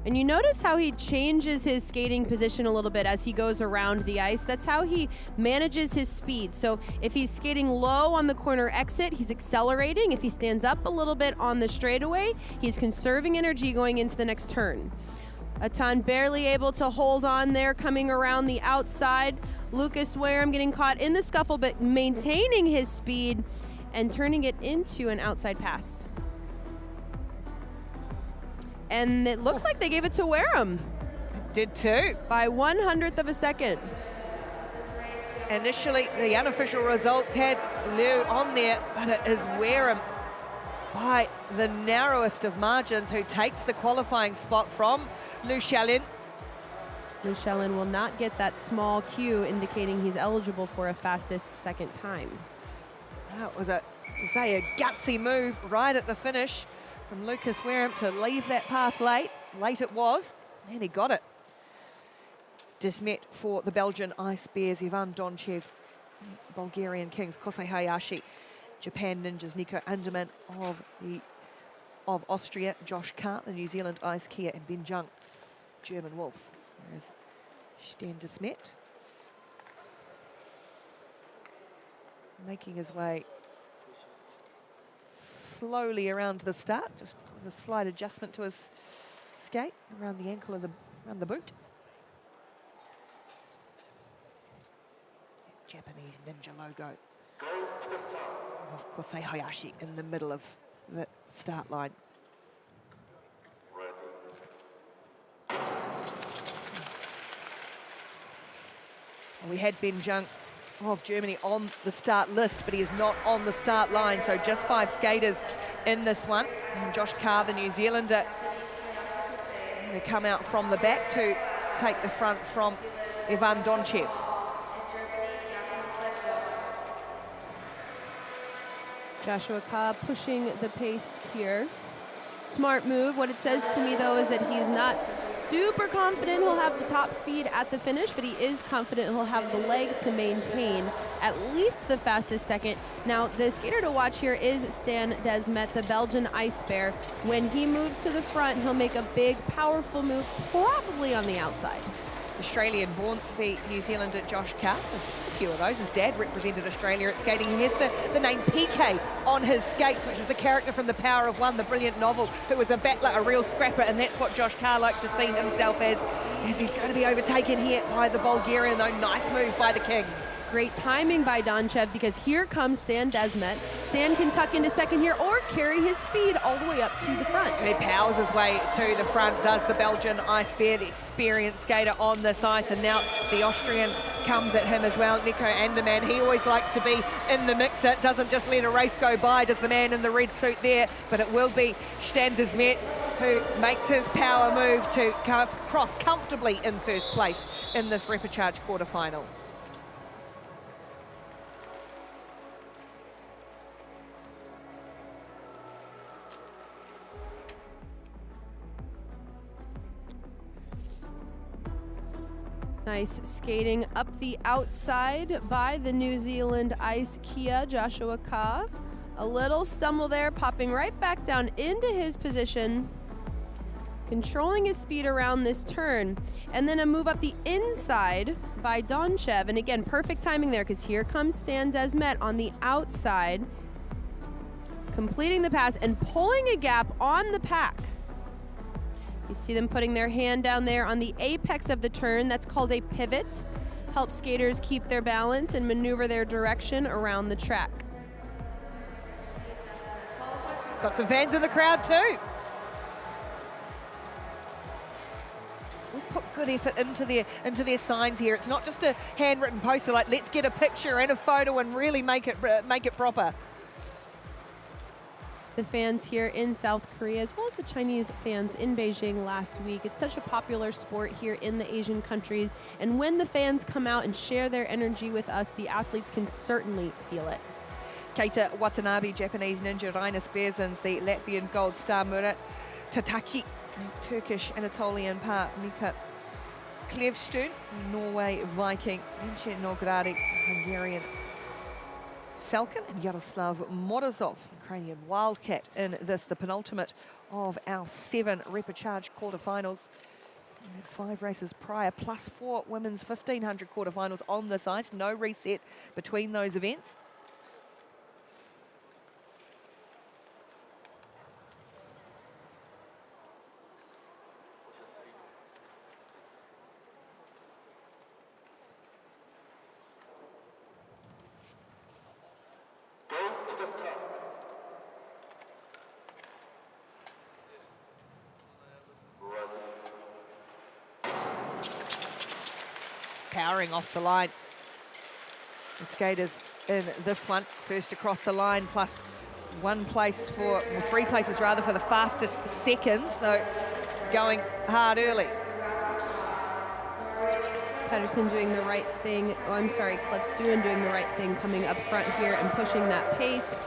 And you notice how he changes his skating position a little bit as he goes around the ice. That's how he manages his speed. So if he's skating low on the corner exit, he's accelerating. If he stands up a little bit on the straightaway, he's conserving energy going into the next turn. Atan barely able to hold on there, coming around the outside. Lucas Wareham getting caught in the scuffle, but maintaining his speed and turning it into an outside pass. And it looks like they gave it to Wareham. Did too. By 100th of a second. Initially, the unofficial results had Liu on there, but it is Wareham by the narrowest of margins who takes the qualifying spot from Liu Xiaolin. Liu Xiaolin will not get that small cue indicating he's eligible for a fastest second time. That was a gutsy move right at the finish from Lucas Wareham to leave that pass late. Late it was, and he got it. Dismet for the Belgian Ice Bears, Ivan Donchev, Bulgarian Kings, Kosei Hayashi, Japan Ninjas, Nico Anderman of Austria, Josh Carr, the New Zealand Ice Kia, and Ben Jung, German Wolf. There's Stan Dismet making his way slowly around the start, just with a slight adjustment to his skate around the ankle of around the boot. Japanese ninja logo. Of course, Hayashi in the middle of the start line. We had Ben Jung of Germany on the start list, but he is not on the start line, so just 5 skaters in this one. And Josh Carr, the New Zealander, going to come out from the back to take the front from Ivan Donchev. Joshua Carr pushing the pace here. Smart move. What it says to me, though, is that he's not super confident he'll have the top speed at the finish, but he is confident he'll have the legs to maintain at least the fastest second. Now, the skater to watch here is Stan Desmet, the Belgian Ice Bear. When he moves to the front, he'll make a big, powerful move, probably on the outside. Australian born, the New Zealander Josh Carr. A few of those. His dad represented Australia at skating. He has the name PK on his skates, which is the character from The Power of One, the brilliant novel, who was a battler, a real scrapper, and that's what Josh Carr likes to see himself as he's going to be overtaken here by the Bulgarian, though. Nice move by the King. Great timing by Donchev, because here comes Stan Desmet. Stan can tuck into second here or carry his speed all the way up to the front. And he powers his way to the front, does the Belgian Ice Bear, the experienced skater on this ice, and now the Austrian comes at him as well. Nico Anderman, he always likes to be in the mixer, doesn't just let a race go by, does the man in the red suit there, but it will be Stan de Smet who makes his power move to cross comfortably in first place in this Repechage quarterfinal. Nice skating up the outside by the New Zealand Ice Kia, Joshua Ka. A little stumble there, popping right back down into his position, controlling his speed around this turn. And then a move up the inside by Donchev. And again, perfect timing there, because here comes Stan de Smet on the outside, completing the pass and pulling a gap on the pack. You see them putting their hand down there on the apex of the turn. That's called a pivot. Helps skaters keep their balance and maneuver their direction around the track. Got some fans in the crowd too. Let's put good effort into their signs here. It's not just a handwritten poster like let's get a picture and a photo and really make it proper. The fans here in South Korea, as well as the Chinese fans in Beijing last week. It's such a popular sport here in the Asian countries. And when the fans come out and share their energy with us, the athletes can certainly feel it. Keita Watanabe, Japanese ninja, Rainis Berzins, the Latvian gold star, Murat Tatachi, Turkish Anatolian par, Mika Klevstuen, Norway Viking, Vincent Nogradi, Hungarian Falcon, and Yaroslav Morozov, Ukrainian Wildcat, in this, the penultimate of our 7 Repechage quarterfinals. We had 5 races prior, plus 4 women's 1500 quarterfinals on this ice. No reset between those events. Powering off the line. The skaters in this one, first across the line, plus 1 place for, or 3 places rather, for the fastest seconds, so going hard early. Pedersen doing the right thing. Oh, I'm sorry, Klevstuen doing the right thing, coming up front here and pushing that pace.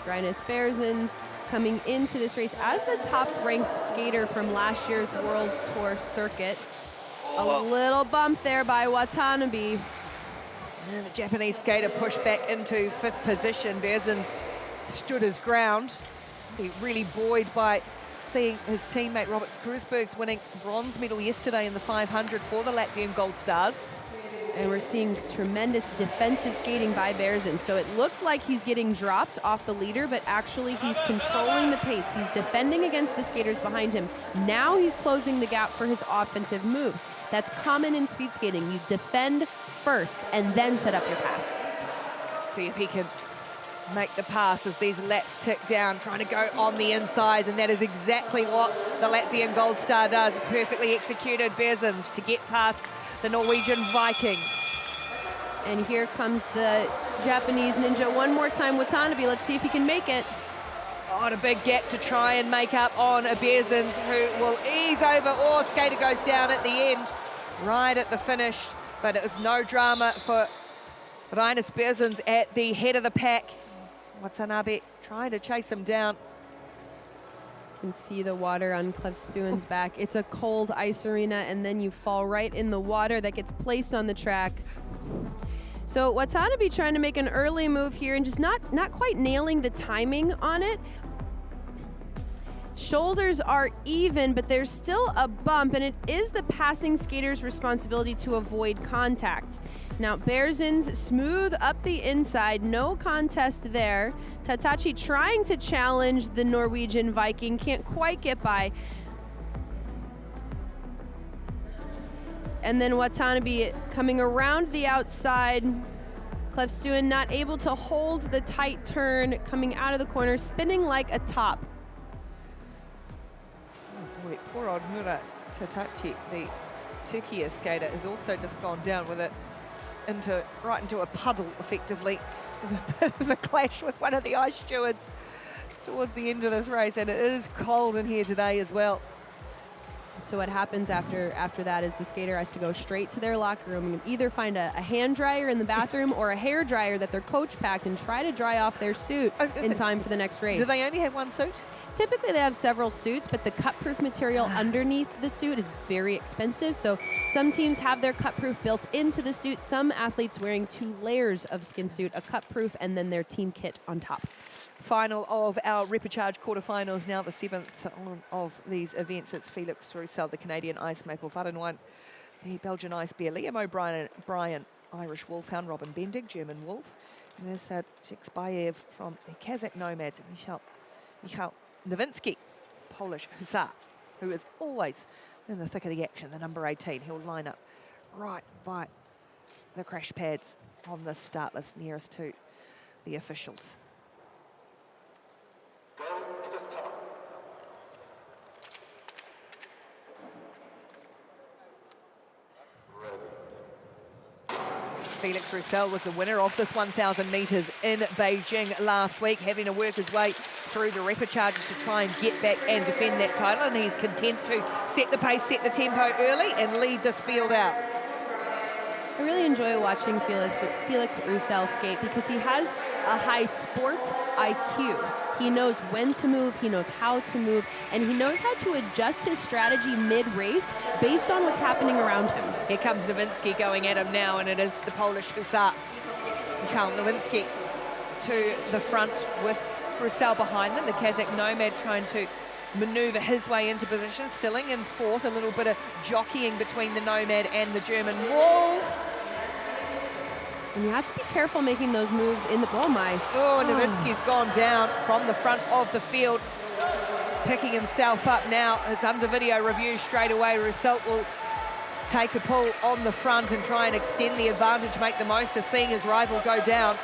Rainis Berzins coming into this race as the top-ranked skater from last year's World Tour circuit. A little bump there by Watanabe. And the Japanese skater pushed back into 5th position. Berzins stood his ground. He really buoyed by seeing his teammate Robert Kruisberg's winning bronze medal yesterday in the 500 for the Latvian Gold Stars. And we're seeing tremendous defensive skating by Berzins. So it looks like he's getting dropped off the leader, but actually he's controlling the pace. He's defending against the skaters behind him. Now he's closing the gap for his offensive move. That's common in speed skating. You defend first and then set up your pass. See if he can make the pass as these laps tick down, trying to go on the inside, and that is exactly what the Latvian Gold Star does. Perfectly executed Berzins to get past the Norwegian Viking. And here comes the Japanese ninja one more time, Watanabe. Let's see if he can make it. On a big gap to try and make up on a Berzins, who will ease over. Or skater goes down at the end, right at the finish. But it was no drama for Rainis Berzins at the head of the pack. Watanabe trying to chase him down. You can see the water on Klevstuen's back. It's a cold ice arena, and then you fall right in the water that gets placed on the track. So Watanabe trying to make an early move here and just not quite nailing the timing on it. Shoulders are even, but there's still a bump, and it is the passing skater's responsibility to avoid contact. Now, Berzins smooth up the inside, no contest there. Tatachi trying to challenge the Norwegian Viking, can't quite get by. And then Watanabe coming around the outside, Klefstuen not able to hold the tight turn, coming out of the corner, spinning like a top. Oh boy, poor old Mura Tatachi, the Turkey skater, has also just gone down with it right into a puddle, effectively, with a bit of a clash with one of the ice stewards towards the end of this race, and it is cold in here today as well. So what happens after that is the skater has to go straight to their locker room and either find a hand dryer in the bathroom or a hair dryer that their coach packed and try to dry off their suit in time for the next race. Do they only have one suit? Typically they have several suits, but the cut-proof material underneath the suit is very expensive. So some teams have their cut-proof built into the suit. Some athletes wearing 2 layers of skin suit, a cut-proof and then their team kit on top. Final of our Repechage quarterfinals, now the 7th of these events. It's Felix Roussel, the Canadian Ice Maple, Varenwijn, the Belgian Ice Bear, Liam O'Brien, Irish Wolfhound, Robin Bendig, German Wolf, and there's Zexbayev from the Kazakh Nomads, Michal Nowinski, Polish Hussar, who is always in the thick of the action, the number 18. He'll line up right by the crash pads on the start list nearest to the officials. Go to the start. Felix Roussel was the winner of this 1,000 metres in Beijing last week, having to work his way through the repechages to try and get back and defend that title, and he's content to set the pace, set the tempo early and lead this field out. I really enjoy watching Felix Roussel skate because he has a high sport IQ. He knows when to move, he knows how to move, and he knows how to adjust his strategy mid-race based on what's happening around him. Here comes Nowinski going at him now, and it is the Polish Hussar, Michal Nowinski, to the front with Roussel behind them. The Kazakh Nomad trying to manoeuvre his way into position, stilling in fourth, a little bit of jockeying between the Nomad and the German Wolf. And you have to be careful making those moves in the, oh my. Oh, Nowinski's gone down from the front of the field, picking himself up now. It's under video review straight away. Roussel will take a pull on the front and try and extend the advantage, make the most of seeing his rival go down.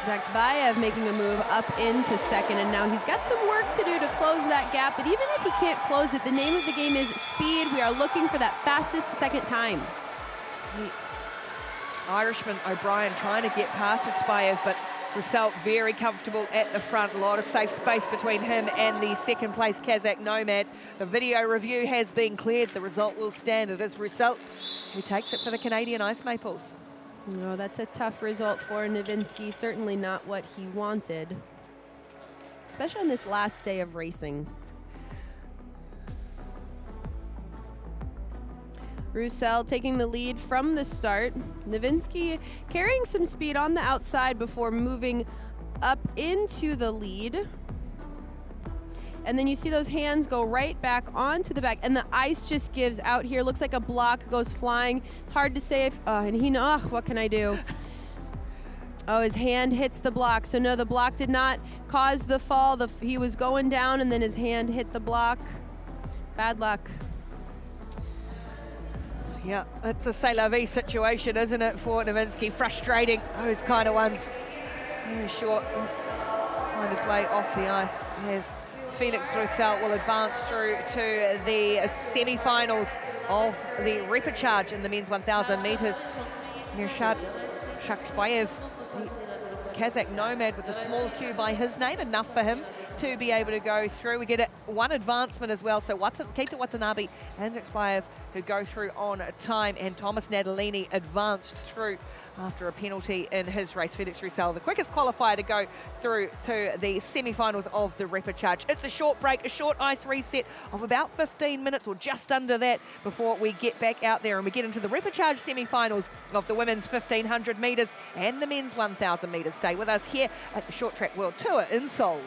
Zexbayev making a move up into second, and now he's got some work to do to close that gap, but even if he can't close it, the name of the game is speed. We are looking for that fastest second time. The Irishman O'Brien trying to get past Zexbayev, but Roussel very comfortable at the front. A lot of safe space between him and the second place Kazakh Nomad. The video review has been cleared. The result will stand. It is Roussel who takes it for the Canadian Ice Maples. No, that's a tough result for Nowinski. Certainly not what he wanted, especially on this last day of racing. Roussel taking the lead from the start. Nowinski carrying some speed on the outside before moving up into the lead. And then you see those hands go right back onto the back, and the ice just gives out here. Looks like a block goes flying. Hard to say if, and he, what can I do? Oh, his hand hits the block. So no, the block did not cause the fall. He was going down, and then his hand hit the block. Bad luck. Yeah, it's a c'est la vie situation, isn't it, for Nowinski? Frustrating, those kind of ones. Very short, find his way off the ice as Felix Roussel will advance through to the semi-finals of the repechage in the men's 1,000 metres. Mirshad Shaksbayev, the Kazakh Nomad with a small queue by his name, enough for him to be able to go through. We get one advancement as well, so Keita Watanabe and Shaksbayev who go through on time, and Thomas Natalini advanced through after a penalty in his race. Felix Roussel, the quickest qualifier to go through to the semi-finals of the repechage. It's a short break, a short ice reset of about 15 minutes or just under that before we get back out there and we get into the repechage semi-finals of the women's 1,500 metres and the men's 1,000 metres. Stay with us here at the Short Track World Tour in Seoul.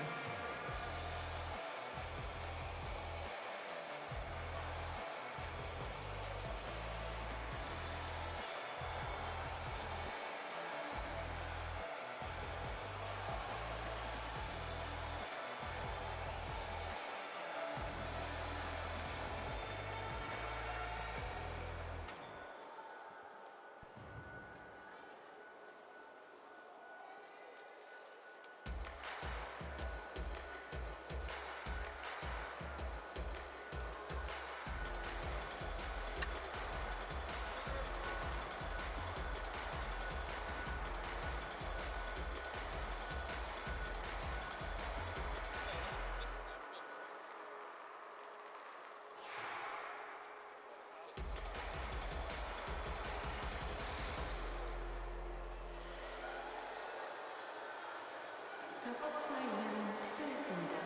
퍼스트와 인연은 특별했습니다.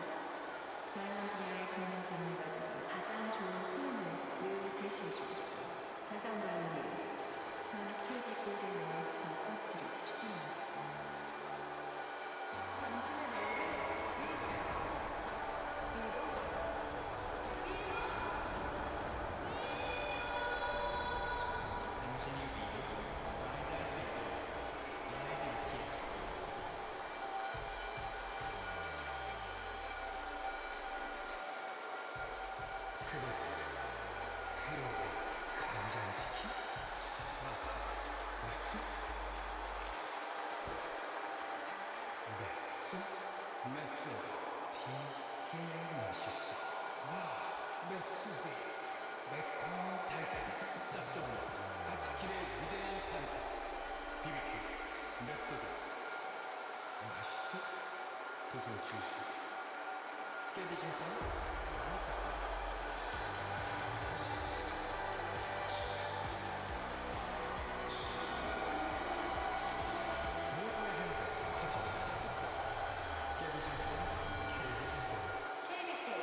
다양한 분야의 근무 전문가들이 가장 좋은 플랜을 늘 제시해 주었죠. 자산 관리, 전 KB 골든 마스터 퍼스트를 추천합니다. 당신의 내일을 위로 당신이 위로 라이즈할 수 있도록 라이징 팀 그것은 새로운 간장치킨? 맞소, 맞소? 맵소? 맵소가 되게 맛있어. 와, 맵소가 매콤 달달한 짭조름 가치킨의 위대한 탄생 BBQ 맵소가 맛있어? 두손 지으시 깨비심빵 모두의 행복 커져 깨비심빵 깨비심빵 KB페이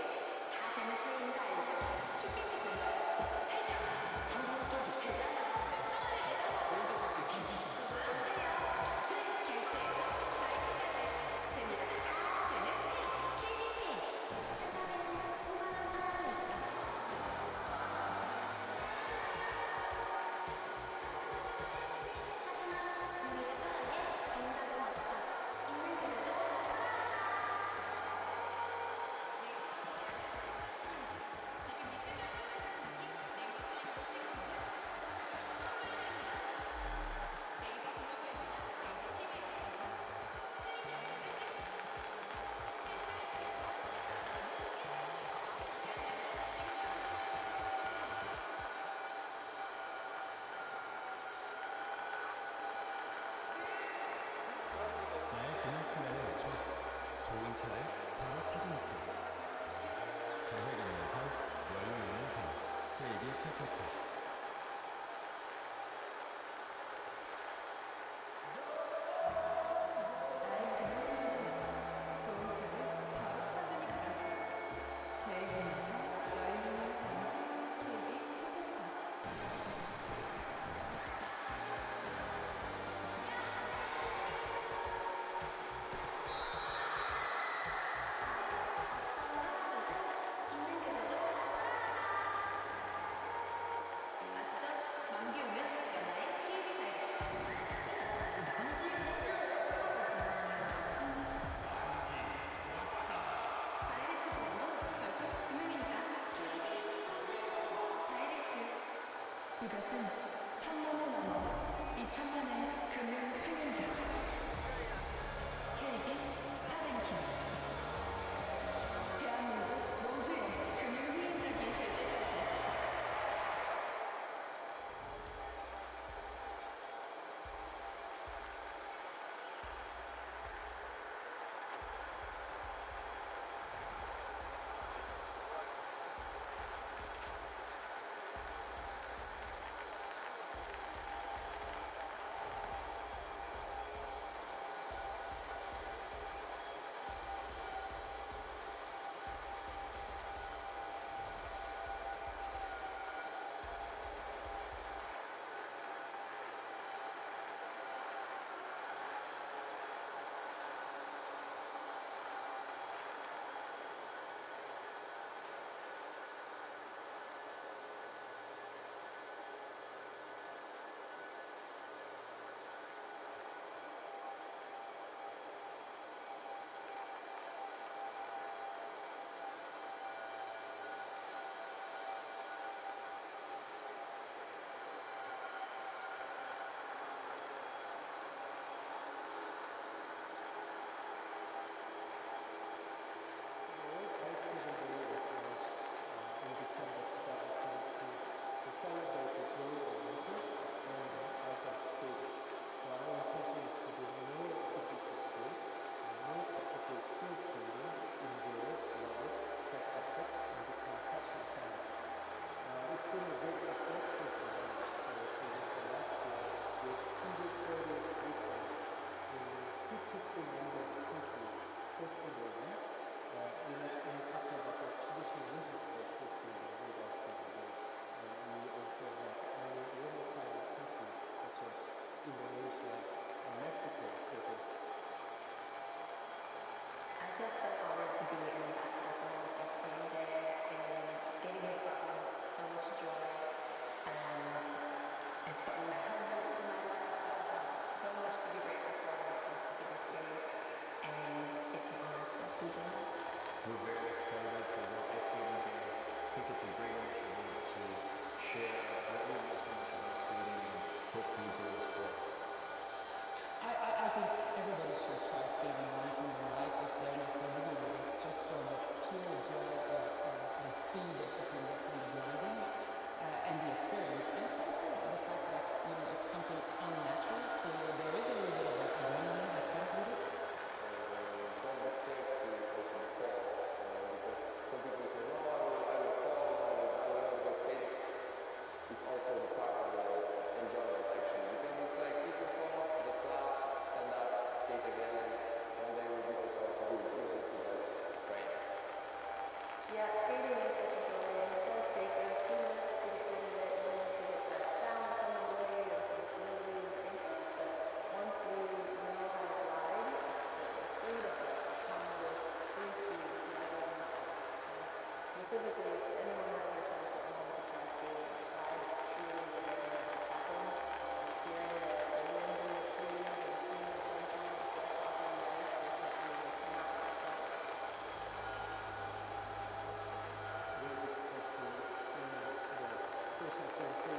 다 되는 페이인 거 알죠? 쇼핑이 뭔가요? 최저! 한국도 최저! 돼지! 안 돼요! 결제해서 사이트까지 됩니다. 다 되는 페이! KB페이! 세상엔 수많은 파랑이 있다. 하지만 우리의 파랑에 정답은 없다. 있는 그대로 나의 금융 플랜을 맞춰 좋은 차를 바로 찾으니까 계획하면서 여유 있는 삶 KB 차차차 나의 그냥 플랜을 맞춰 좋은 차를 바로 찾으니까 계획하면서 여유 있는 삶 KB 차차차 있는 그대로 아시죠? 만기 오면 연하의 KB 다이렉트 다이렉트 번호 결국 금융이니까 다이렉트 이것은 1000만을 넘어 2000만의 금융 횡행자 KB 스타뱅킹 대한민국 모두의 금융 횡행적이 될 때까지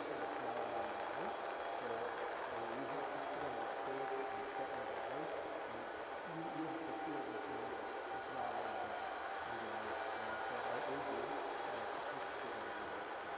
sensation of flying on the ice. So you have to put on the sport and step on the ice, and you have to feel the joy of flying on the ice. So I urge you to participate in the ice sport.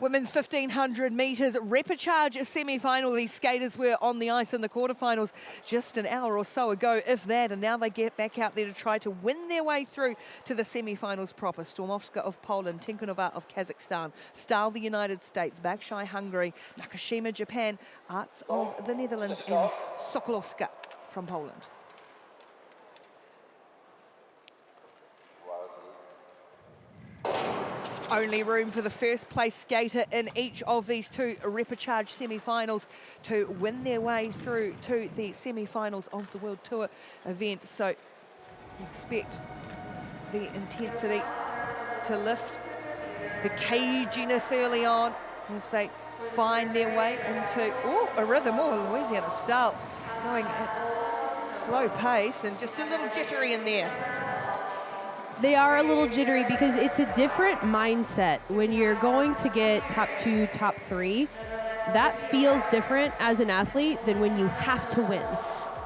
Women's 1500 metres repechage semi-final. These skaters were on the ice in the quarterfinals just an hour or so ago, if that, and now they get back out there to try to win their way through to the semi-finals proper. Stormovska of Poland, Tinkonova of Kazakhstan, Stahl the United States, Bakshai Hungary, Nakashima Japan, Arts of the Netherlands, and Sokolowska from Poland. Only room for the first place skater in each of these two repechage semi-finals to win their way through to the semi-finals of the World Tour event. So expect the intensity to lift, the caginess early on as they find their way into a rhythm. Louisiana Stahl going at slow pace and just a little jittery in there. They are a little jittery because it's a different mindset. When you're going to get top 2, top 3, that feels different as an athlete than when you have to win.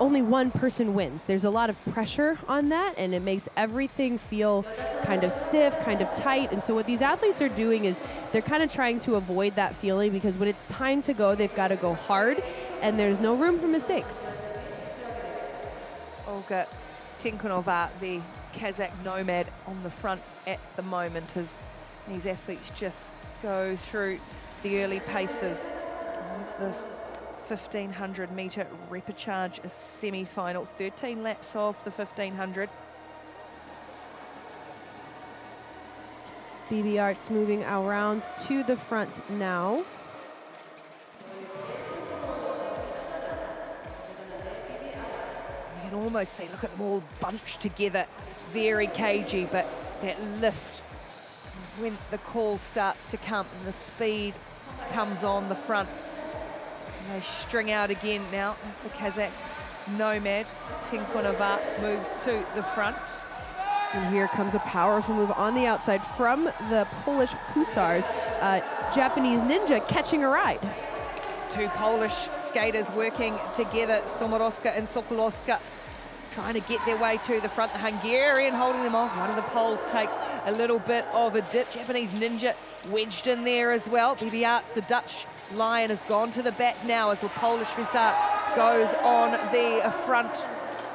Only one person wins. There's a lot of pressure on that, and it makes everything feel kind of stiff, kind of tight. And so what these athletes are doing is they're kind of trying to avoid that feeling, because when it's time to go, they've got to go hard, and there's no room for mistakes. Olga Tinkonova, the Kazakh nomad, on the front at the moment as these athletes just go through the early paces of this 1500 metre repechage semi-final. 13 laps of the 1500. BB Arts moving around to the front now. You can almost see, look at them all bunched together. Very cagey, but that lift when the call starts to come and the speed comes on the front. And they string out again now as the Kazakh nomad Tinkonova moves to the front. And here comes a powerful move on the outside from the Polish Hussars. Japanese Ninja catching a ride. Two Polish skaters working together, Stormovska and Sokolowska, trying to get their way to the front. The Hungarian holding them off. One of the Poles takes a little bit of a dip. Japanese Ninja wedged in there as well. BB Arts, the Dutch Lion, has gone to the back now as the Polish Hussar goes on the front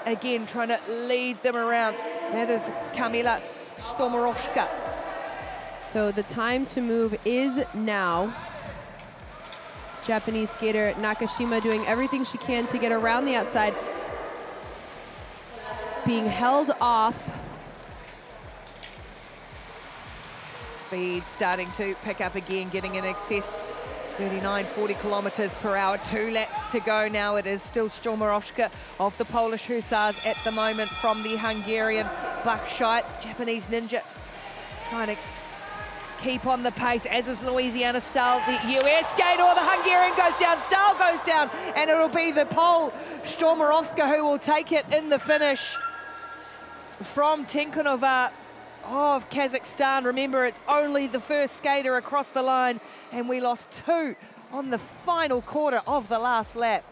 again, trying to lead them around. That is Kamila Stormovska. So the time to move is now. Japanese skater Nakashima doing everything she can to get around the outside. Being held off. Speed starting to pick up again, getting in excess. 39, 40 kilometers per hour. 2 laps to go now. It is still Stormovska of the Polish Hussars at the moment from the Hungarian Bakshai. Japanese Ninja trying to keep on the pace, as is Louisiana Stahl, the US skater. The Hungarian goes down, Stahl goes down, and it'll be the Pole Stormovska who will take it in the finish from Tinkonova of Kazakhstan. Remember, it's only the first skater across the line, and we lost 2 on the final quarter of the last lap.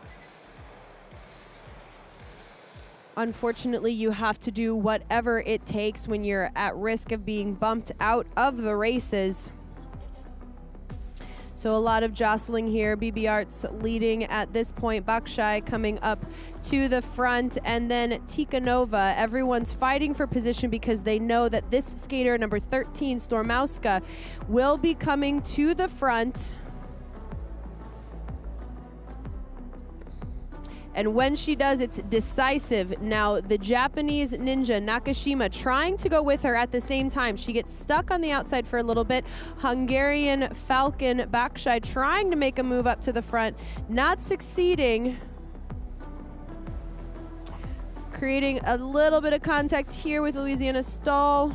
Unfortunately, you have to do whatever it takes when you're at risk of being bumped out of the races. So a lot of jostling here. BB Arts leading at this point. Bakshai coming up to the front, and then Tikhonova. Everyone's fighting for position because they know that this skater, number 13, Stormovska, will be coming to the front. And when she does, it's decisive. Now, the Japanese Ninja, Nakashima, trying to go with her at the same time. She gets stuck on the outside for a little bit. Hungarian Falcon Bakshai trying to make a move up to the front, not succeeding. Creating a little bit of contact here with Louisiana Stahl.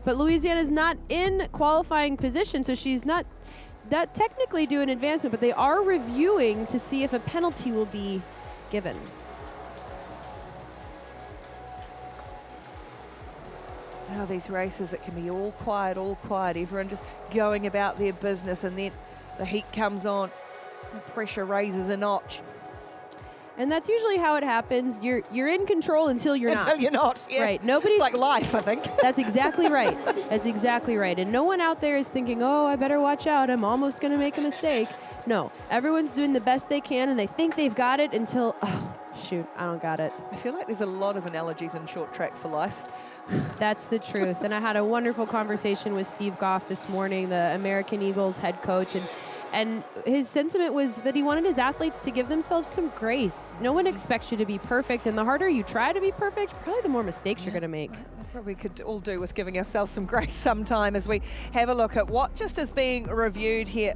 But Louisiana's not in qualifying position, so she's not that technically do an advancement, but they are reviewing to see if a penalty will be given. Now these races, it can be all quiet, everyone just going about their business, and then the heat comes on, the pressure raises a notch. And that's usually how it happens. You're in control until you're not. Until you're not. Yeah. Right. Nobody's It's like life, I think. That's exactly right. That's exactly right. And no one out there is thinking, oh, I better watch out. I'm almost going to make a mistake. No, everyone's doing the best they can, and they think they've got it until, oh, shoot, I don't got it. I feel like there's a lot of analogies in short track for life. That's the truth. And I had a wonderful conversation with Steve Goff this morning, the American Eagles head coach, and his sentiment was that he wanted his athletes to give themselves some grace. No one expects you to be perfect, and the harder you try to be perfect, probably the more mistakes you're going to make. Probably could all do with giving ourselves some grace sometime as we have a look at what just is being reviewed here.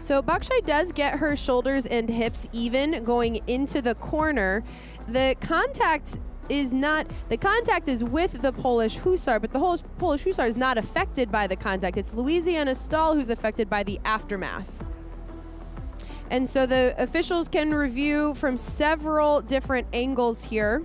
So Bakshai does get her shoulders and hips even going into the corner. The contact is with the Polish Hussar, but the Polish Hussar is not affected by the contact. It's Louisiana Stahl who's affected by the aftermath. And so the officials can review from several different angles here.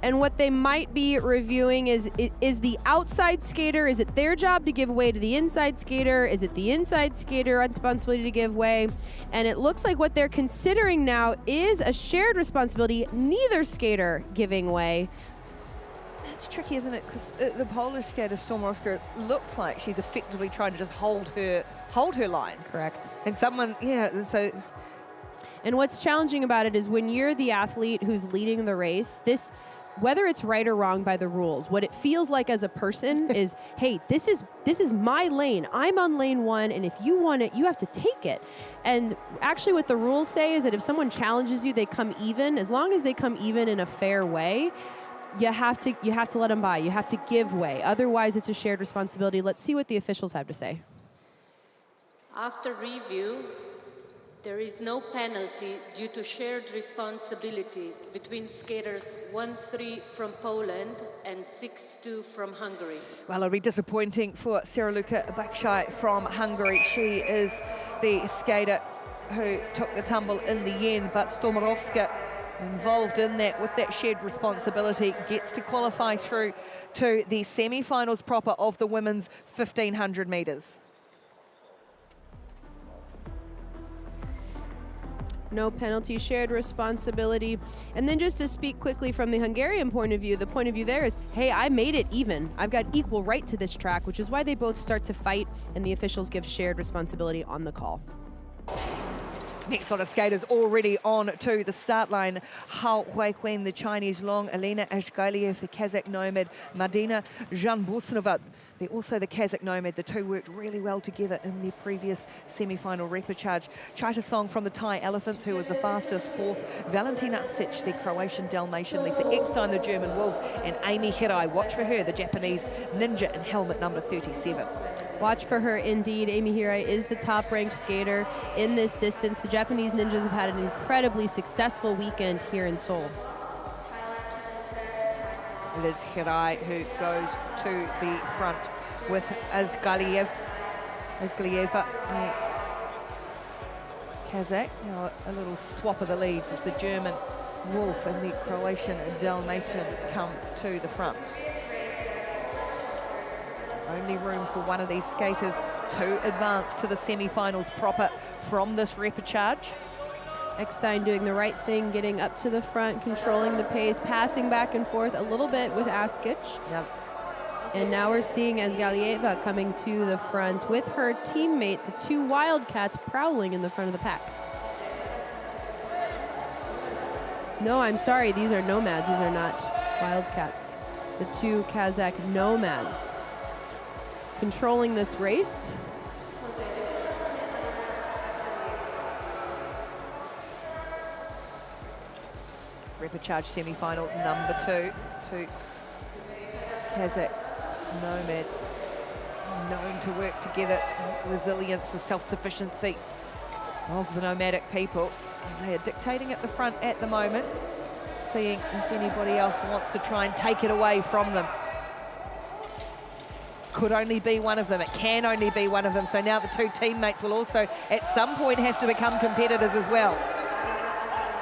And what they might be reviewing is the outside skater, is it their job to give way to the inside skater? Is it the inside skater responsibility to give way? And it looks like what they're considering now is a shared responsibility, neither skater giving way. That's tricky, isn't it? Because the Polish skater, Stormowska, looks like she's effectively trying to just hold her line. Correct. And someone, yeah, so... And what's challenging about it is when you're the athlete who's leading the race, whether it's right or wrong by the rules, what it feels like as a person is, hey, this is my lane. I'm on lane 1, and if you want it, you have to take it. And actually what the rules say is that if someone challenges you, they come even. As long as they come even in a fair way, you have to let them by. You have to give way. Otherwise, it's a shared responsibility. Let's see what the officials have to say. After review, there is no penalty due to shared responsibility between skaters 1-3 from Poland and 6-2 from Hungary. Well, it'll be disappointing for Saraluka Bakshai from Hungary. She is the skater who took the tumble in the end, but Stormowska involved in that with that shared responsibility gets to qualify through to the semi-finals proper of the women's 1500 metres. No penalty, shared responsibility. And then just to speak quickly from the Hungarian point of view, the point of view there is, hey, I made it even. I've got equal right to this track, which is why they both start to fight, and the officials give shared responsibility on the call. Next lot of skaters already on to the start line. Hao Huiquen, the Chinese long, Elena Ashgaliev, the Kazakh nomad, Madina Zhanbosnova. They're also the Kazakh nomad. The two worked really well together in their previous semi-final repechage. Chaita Song from the Thai Elephants, who was the fastest fourth. Valentina Asic, the Croatian Dalmatian. Lisa Eckstein, the German Wolf. And Amy Hirai, watch for her, the Japanese ninja in helmet number 37. Watch for her indeed. Amy Hirai is the top-ranked skater in this distance. The Japanese ninjas have had an incredibly successful weekend here in Seoul. Liz Hirai, who goes to the front with Ashgaliyeva, Kazakh. Now a little swap of the leads as the German Wolf and the Croatian Dalmatian come to the front. Only room for one of these skaters to advance to the semi-finals proper from this repechage. Eckstein doing the right thing, getting up to the front, controlling the pace, passing back and forth a little bit with Asic. Yep. And now we're seeing Ashgaliyeva coming to the front with her teammate, the two Wildcats, prowling in the front of the pack. No, I'm sorry, these are nomads. These are not Wildcats. The two Kazakh nomads controlling this race. Repechage semi-final number 2. Two Kazakh nomads known to work together. Resilience, the self-sufficiency of the nomadic people. And they are dictating at the front at the moment, seeing if anybody else wants to try and take it away from them. Could only be one of them. It can only be one of them. So now the two teammates will also at some point have to become competitors as well.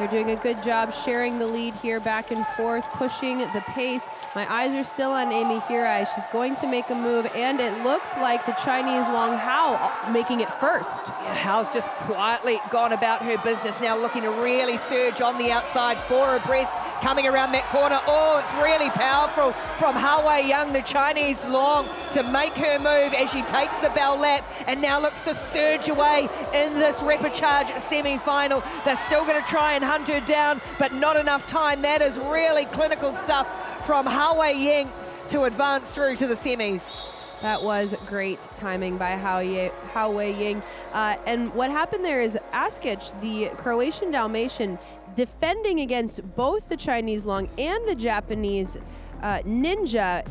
They're doing a good job sharing the lead here, back and forth, pushing the pace. My eyes are still on Amy Hirai. She's going to make a move, and it looks like the Chinese Long Hao making it first. Yeah, Hao's just quietly gone about her business, now looking to really surge on the outside, 4 abreast, coming around that corner. Oh, it's really powerful from Hao Wei-young, the Chinese Long, to make her move as she takes the bell lap and now looks to surge away in this repechage semi-final. They're still going to try and hunt her down, but not enough time. That is really clinical stuff from Hao Wei-young to advance through to the semis. That was great timing by Hao Wei-young. And what happened there is Askic, the Croatian Dalmatian, defending against both the Chinese Long and the Japanese Ninja.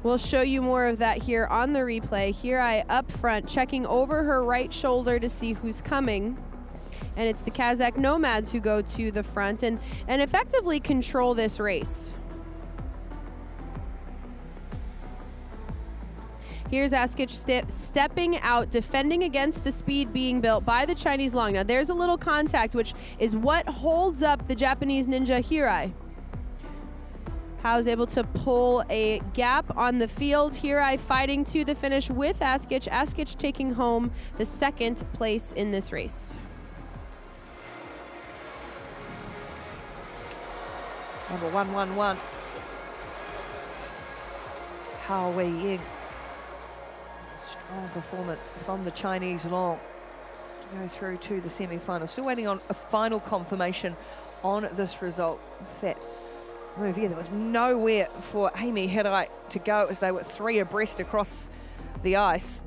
We'll show you more of that here on the replay. Hirai up front, checking over her right shoulder to see who's coming. And it's the Kazakh Nomads who go to the front and effectively control this race. Here's Askic stepping out, defending against the speed being built by the Chinese Long. Now there's a little contact, which is what holds up the Japanese Ninja Hirai. Hao's able to pull a gap on the field. Hirai fighting to the finish with Askic. Askic taking home the 2nd place in this race. Number 111. Hao Wei-young. Strong performance from the Chinese Long to go through to the semi-final. Still waiting on a final confirmation on this result. That move here, there was nowhere for Amy Hirai to go as they were 3 abreast across the ice.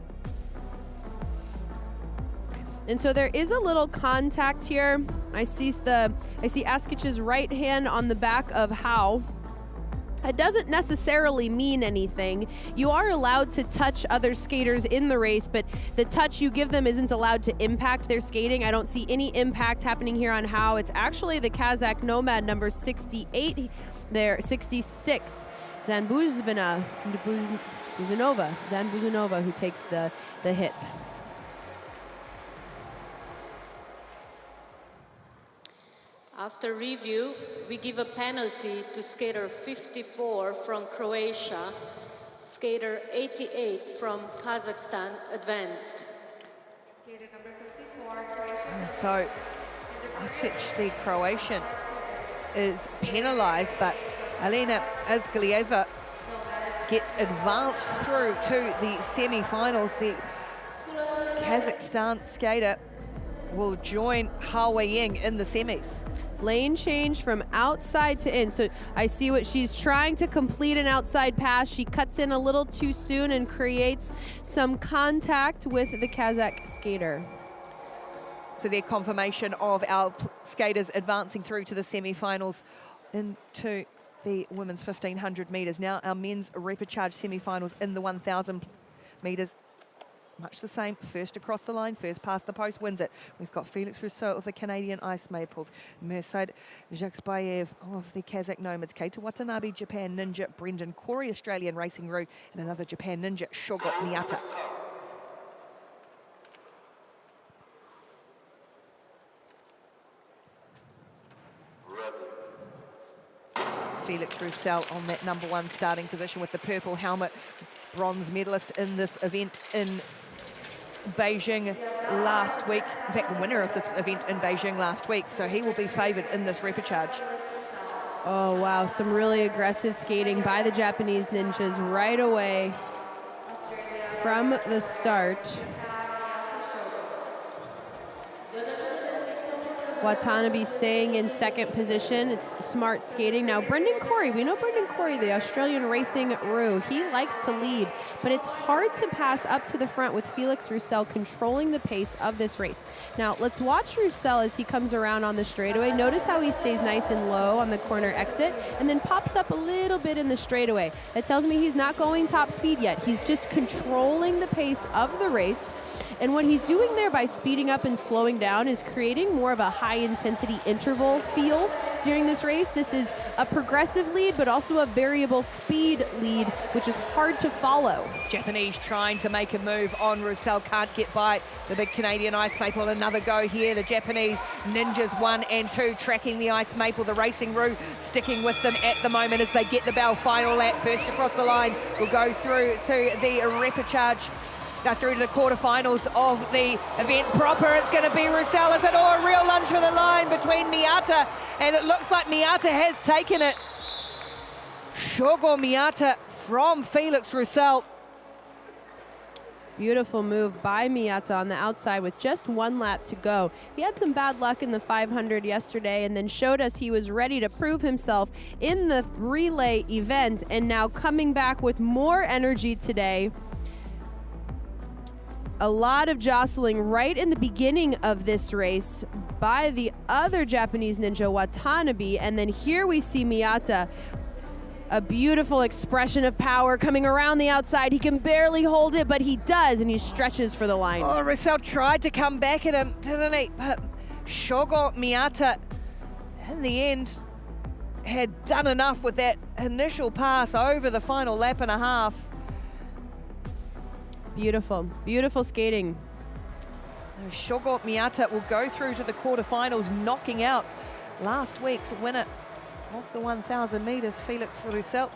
And so there is a little contact here. I see Askic's right hand on the back of Hao. It doesn't necessarily mean anything. You are allowed to touch other skaters in the race, but the touch you give them isn't allowed to impact their skating. I don't see any impact happening here on Hao. It's actually the Kazakh Nomad number 68 there, 66, Zan Buzanova, who takes the hit. After review, we give a penalty to skater 54 from Croatia. Skater 88 from Kazakhstan advanced. Skater number 54, Croatia. So, Askic, the Croatian, is penalised, but Alena Azgalieva gets advanced through to the semi-finals. The Kazakhstan skater will join Hao Wei-young in the semis. Lane change from outside to in. So I see what she's trying to complete an outside pass. She cuts in a little too soon and creates some contact with the Kazakh skater. So their confirmation of our skaters advancing through to the semi-finals into the women's 1500 metres. Now our men's repechage semi-finals in the 1000 metres. Much the same, first across the line, first past the post wins it. We've got Felix Rousseau of the Canadian Ice Maples, Mirsad Jaksbayev of the Kazakh Nomads, Keita Watanabe, Japan Ninja, Brendan Corey, Australian Racing Roo, and another Japan Ninja, Shogo Miyata. Felix Rousseau on that number 1 starting position with the purple helmet, bronze medalist in this event in Beijing last week. In fact, the winner of this event in Beijing last week, so he will be favoured in this repechage. Oh, wow, some really aggressive skating by the Japanese Ninjas right away from the start. Watanabe staying in 2nd position. It's smart skating. Now, Brendan Corey, we know Brendan Corey, the Australian Racing Roo. He likes to lead, but it's hard to pass up to the front with Felix Roussel controlling the pace of this race. Now, let's watch Roussel as he comes around on the straightaway. Notice how he stays nice and low on the corner exit and then pops up a little bit in the straightaway. That tells me he's not going top speed yet. He's just controlling the pace of the race. And what he's doing there by speeding up and slowing down is creating more of a high-intensity interval feel during this race. This is a progressive lead, but also a variable speed lead, which is hard to follow. Japanese trying to make a move on Roussel, can't get by the big Canadian Ice Maple. Another go here. The Japanese Ninjas 1 and 2 tracking the Ice Maple. The Racing Roo sticking with them at the moment as they get the bell. Final lap, first across the line, will go through to the Repechage. Through to the quarterfinals of the event proper. It's going to be Roussel. Is it? Oh, a real lunge for the line between Miyata, and it looks like Miyata has taken it. Shogo Miyata from Felix Roussel. Beautiful move by Miyata on the outside with just 1 lap to go. He had some bad luck in the 500 yesterday and then showed us he was ready to prove himself in the relay event, and now coming back with more energy today. A lot of jostling right in the beginning of this race by the other Japanese ninja, Watanabe, and then here we see Miyata. A beautiful expression of power coming around the outside. He can barely hold it, but he does, and he stretches for the line. Oh, Roussel tried to come back at him, didn't he? But Shogo Miyata, in the end, had done enough with that initial pass over the final lap and a half. Beautiful, beautiful skating. So Shogo Miyata will go through to the quarterfinals, knocking out last week's winner of the 1,000 metres, Felix Roussel.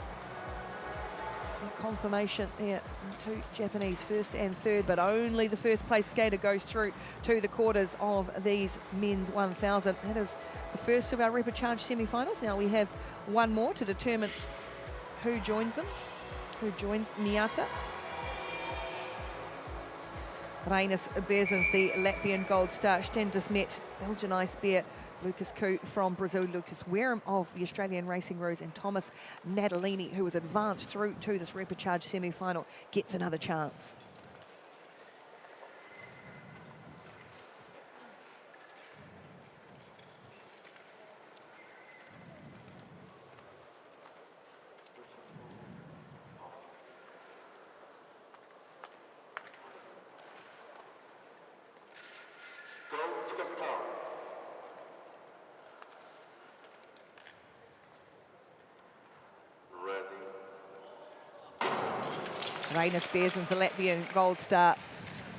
Confirmation there, 2 Japanese first and third, but only the first place skater goes through to the quarters of these men's 1,000. That is the first of our Repechage semi-finals. Now we have one more to determine who joins them, who joins Miyata. Reinus Berzins, the Latvian Gold Star, Sten Desmet, Belgian Ice Bear, Lucas Koo from Brazil, Lucas Wareham of the Australian Racing Rose, and Thomas Natalini, who was advanced through to this Repechage semi-final, gets another chance. Go to the start. Reinus Berzins, the Latvian Gold Star,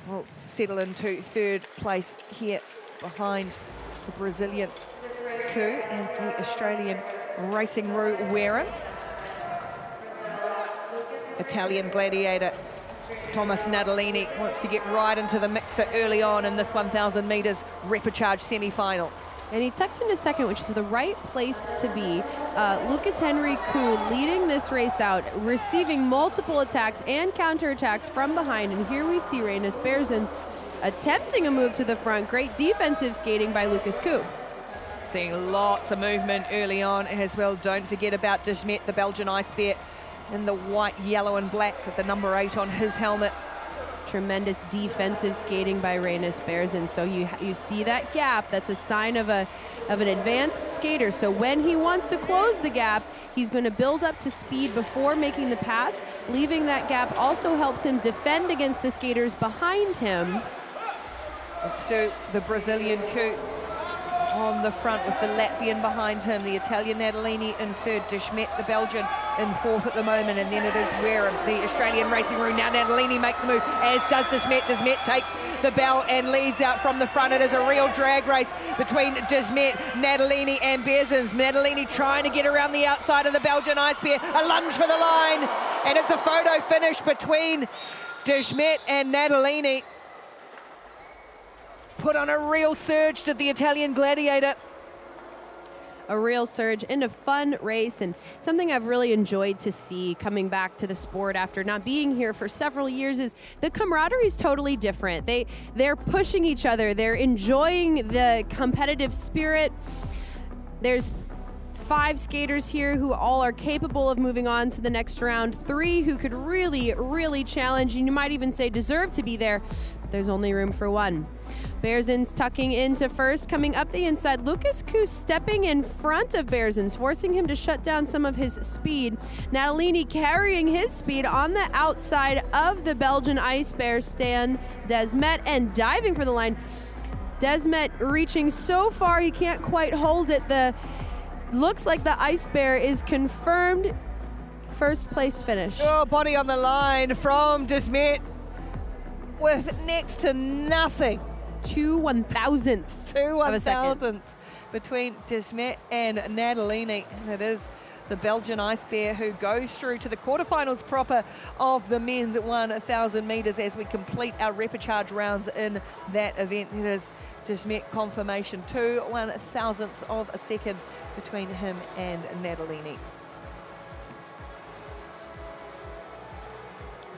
will settle into third place here behind the Brazilian Koo and the Australian Racing Roo Wareham. Italian Gladiator Thomas Natalini wants to get right into the mixer early on in this 1,000 metres Repechage semi-final. And he tucks into second, which is the right place to be. Lucas Henry Koo leading this race out, receiving multiple attacks and counterattacks from behind. And here we see Reinus Berzins attempting a move to the front. Great defensive skating by Lucas Koo. Seeing lots of movement early on as well. Don't forget about Desmet, the Belgian Ice Bear, in the white, yellow and black with the number 8 on his helmet. Tremendous defensive skating by Reinus Berzins. So you see that gap. That's a sign of an advanced skater. So when he wants to close the gap, he's going to build up to speed before making the pass. Leaving that gap also helps him defend against the skaters behind him. It's to the Brazilian Koo on the front with the Latvian behind him, the Italian Natalini in third, Desmet, the Belgian, in fourth at the moment, and then it is Wareham, the Australian Racing Roo. Now Natalini makes a move, as does Desmet. Desmet takes the bell and leads out from the front. It is a real drag race between Desmet, Natalini and Berzins. Natalini trying to get around the outside of the Belgian Ice Bear, a lunge for the line, and it's a photo finish between Desmet and Natalini. Put on a real surge to the Italian Gladiator. A real surge in a fun race, and something I've really enjoyed to see coming back to the sport after not being here for several years is the camaraderie is totally different. They're pushing each other. They're enjoying the competitive spirit. There's 5 skaters here who all are capable of moving on to the next round. 3 who could really, really challenge, and you might even say deserve to be there. But there's only room for 1. Berzins tucking into first, coming up the inside. Lucas Koo stepping in front of Berzins, forcing him to shut down some of his speed. Natalini carrying his speed on the outside of the Belgian Ice Bear, Stan Desmet, and diving for the line. Desmet reaching so far he can't quite hold it. The looks like the Ice Bear is confirmed first place finish. Oh, body on the line from Desmet with next to nothing. 2 1,000ths 2 of a second. 1,000ths between Desmet and Natalini. And it is the Belgian Ice Bear who goes through to the quarterfinals proper of the men's 1,000 metres as we complete our repechage rounds in that event. It is Desmet confirmation, 2 1,000ths of a second between him and Natalini.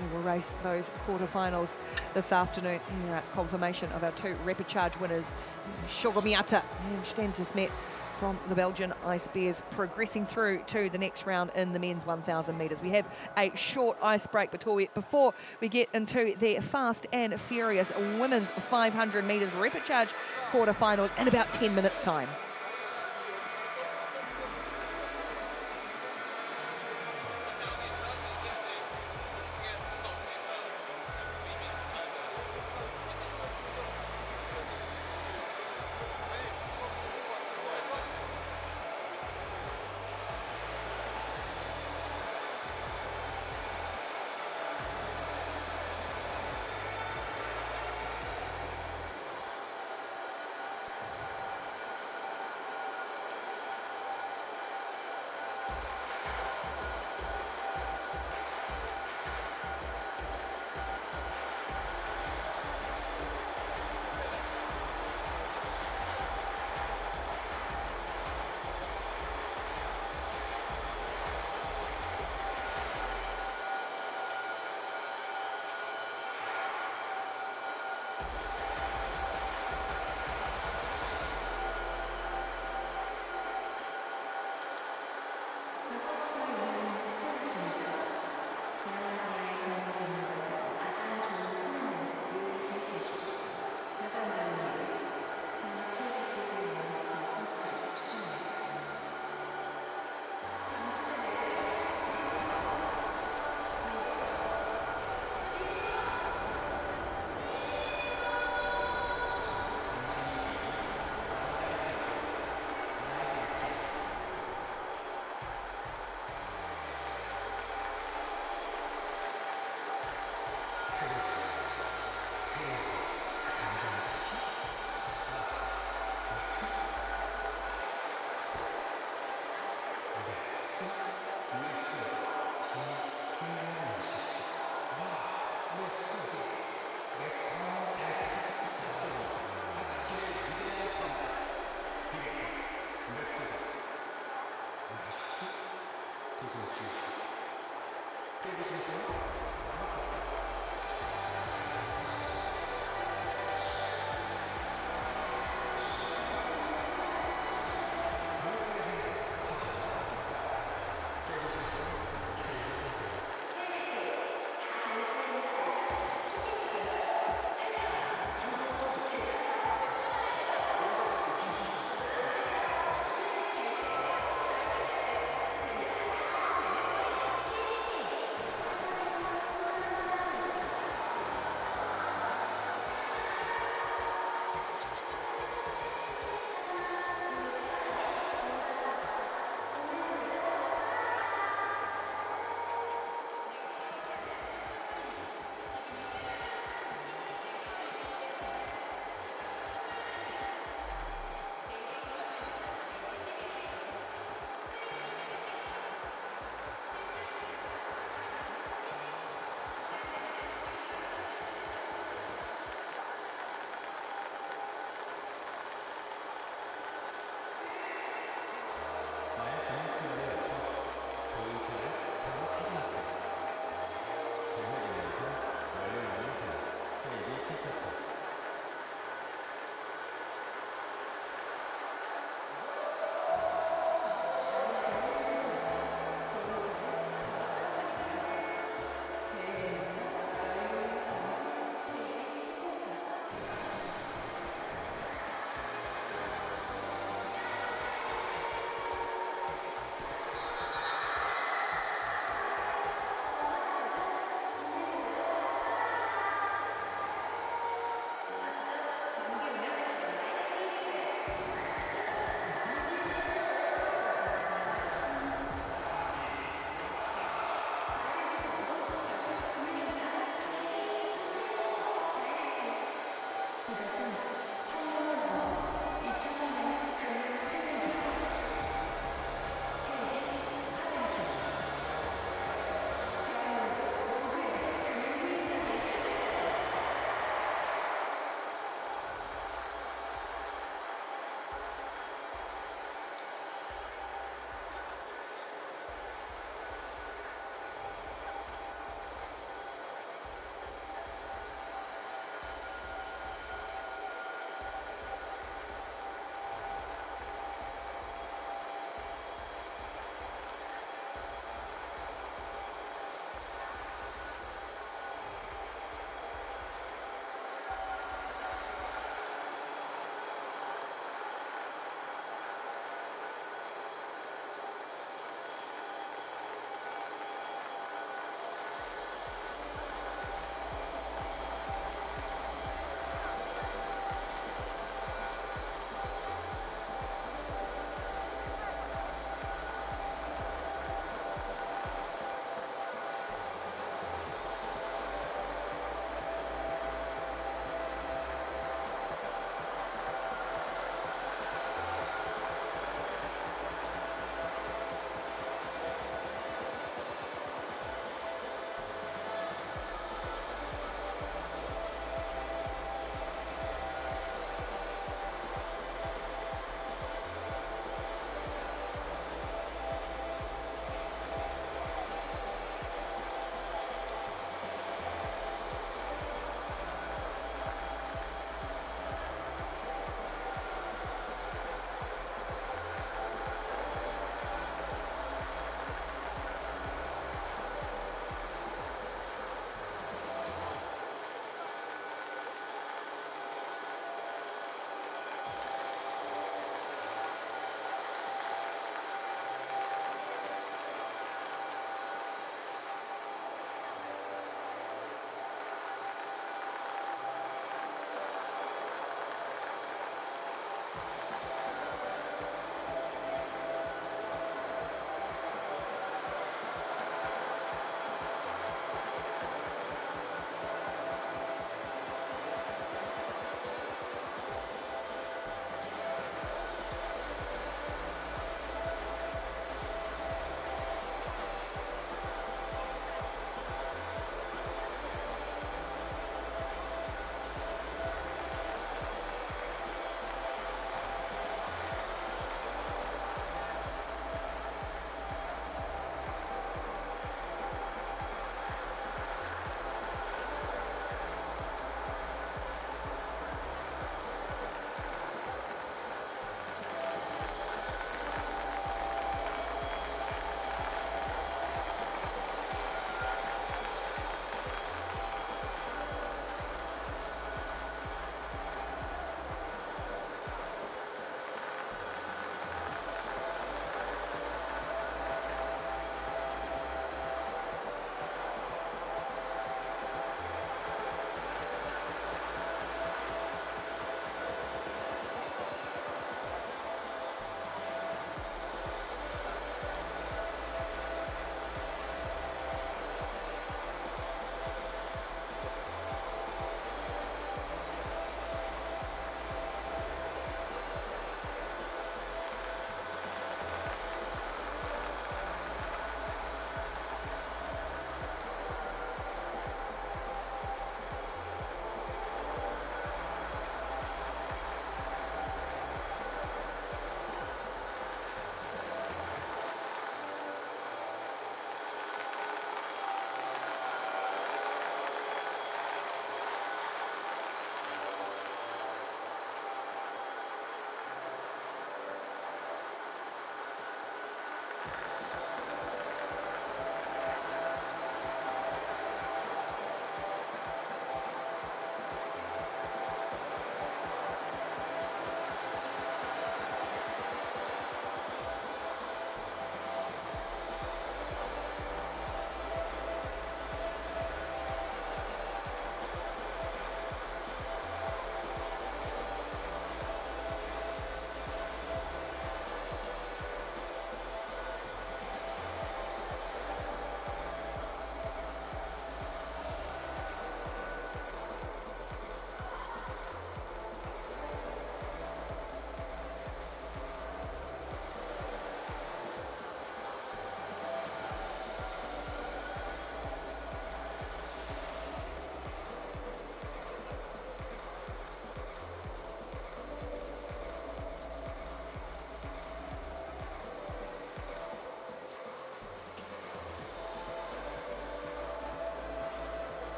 We will race those quarterfinals this afternoon. Here, confirmation of our 2 repechage winners, Shogo Miata and Stan Desmet from the Belgian Ice Bears, progressing through to the next round in the men's 1,000 metres. We have a short ice break before we get into the fast and furious women's 500 metres repechage quarterfinals in about 10 minutes' time. 그것은 청룡을 원 2000년의 금융 패널제다. KD 스타뱅킹. 대한민국 모두의 금융 횡장이 될 때까지.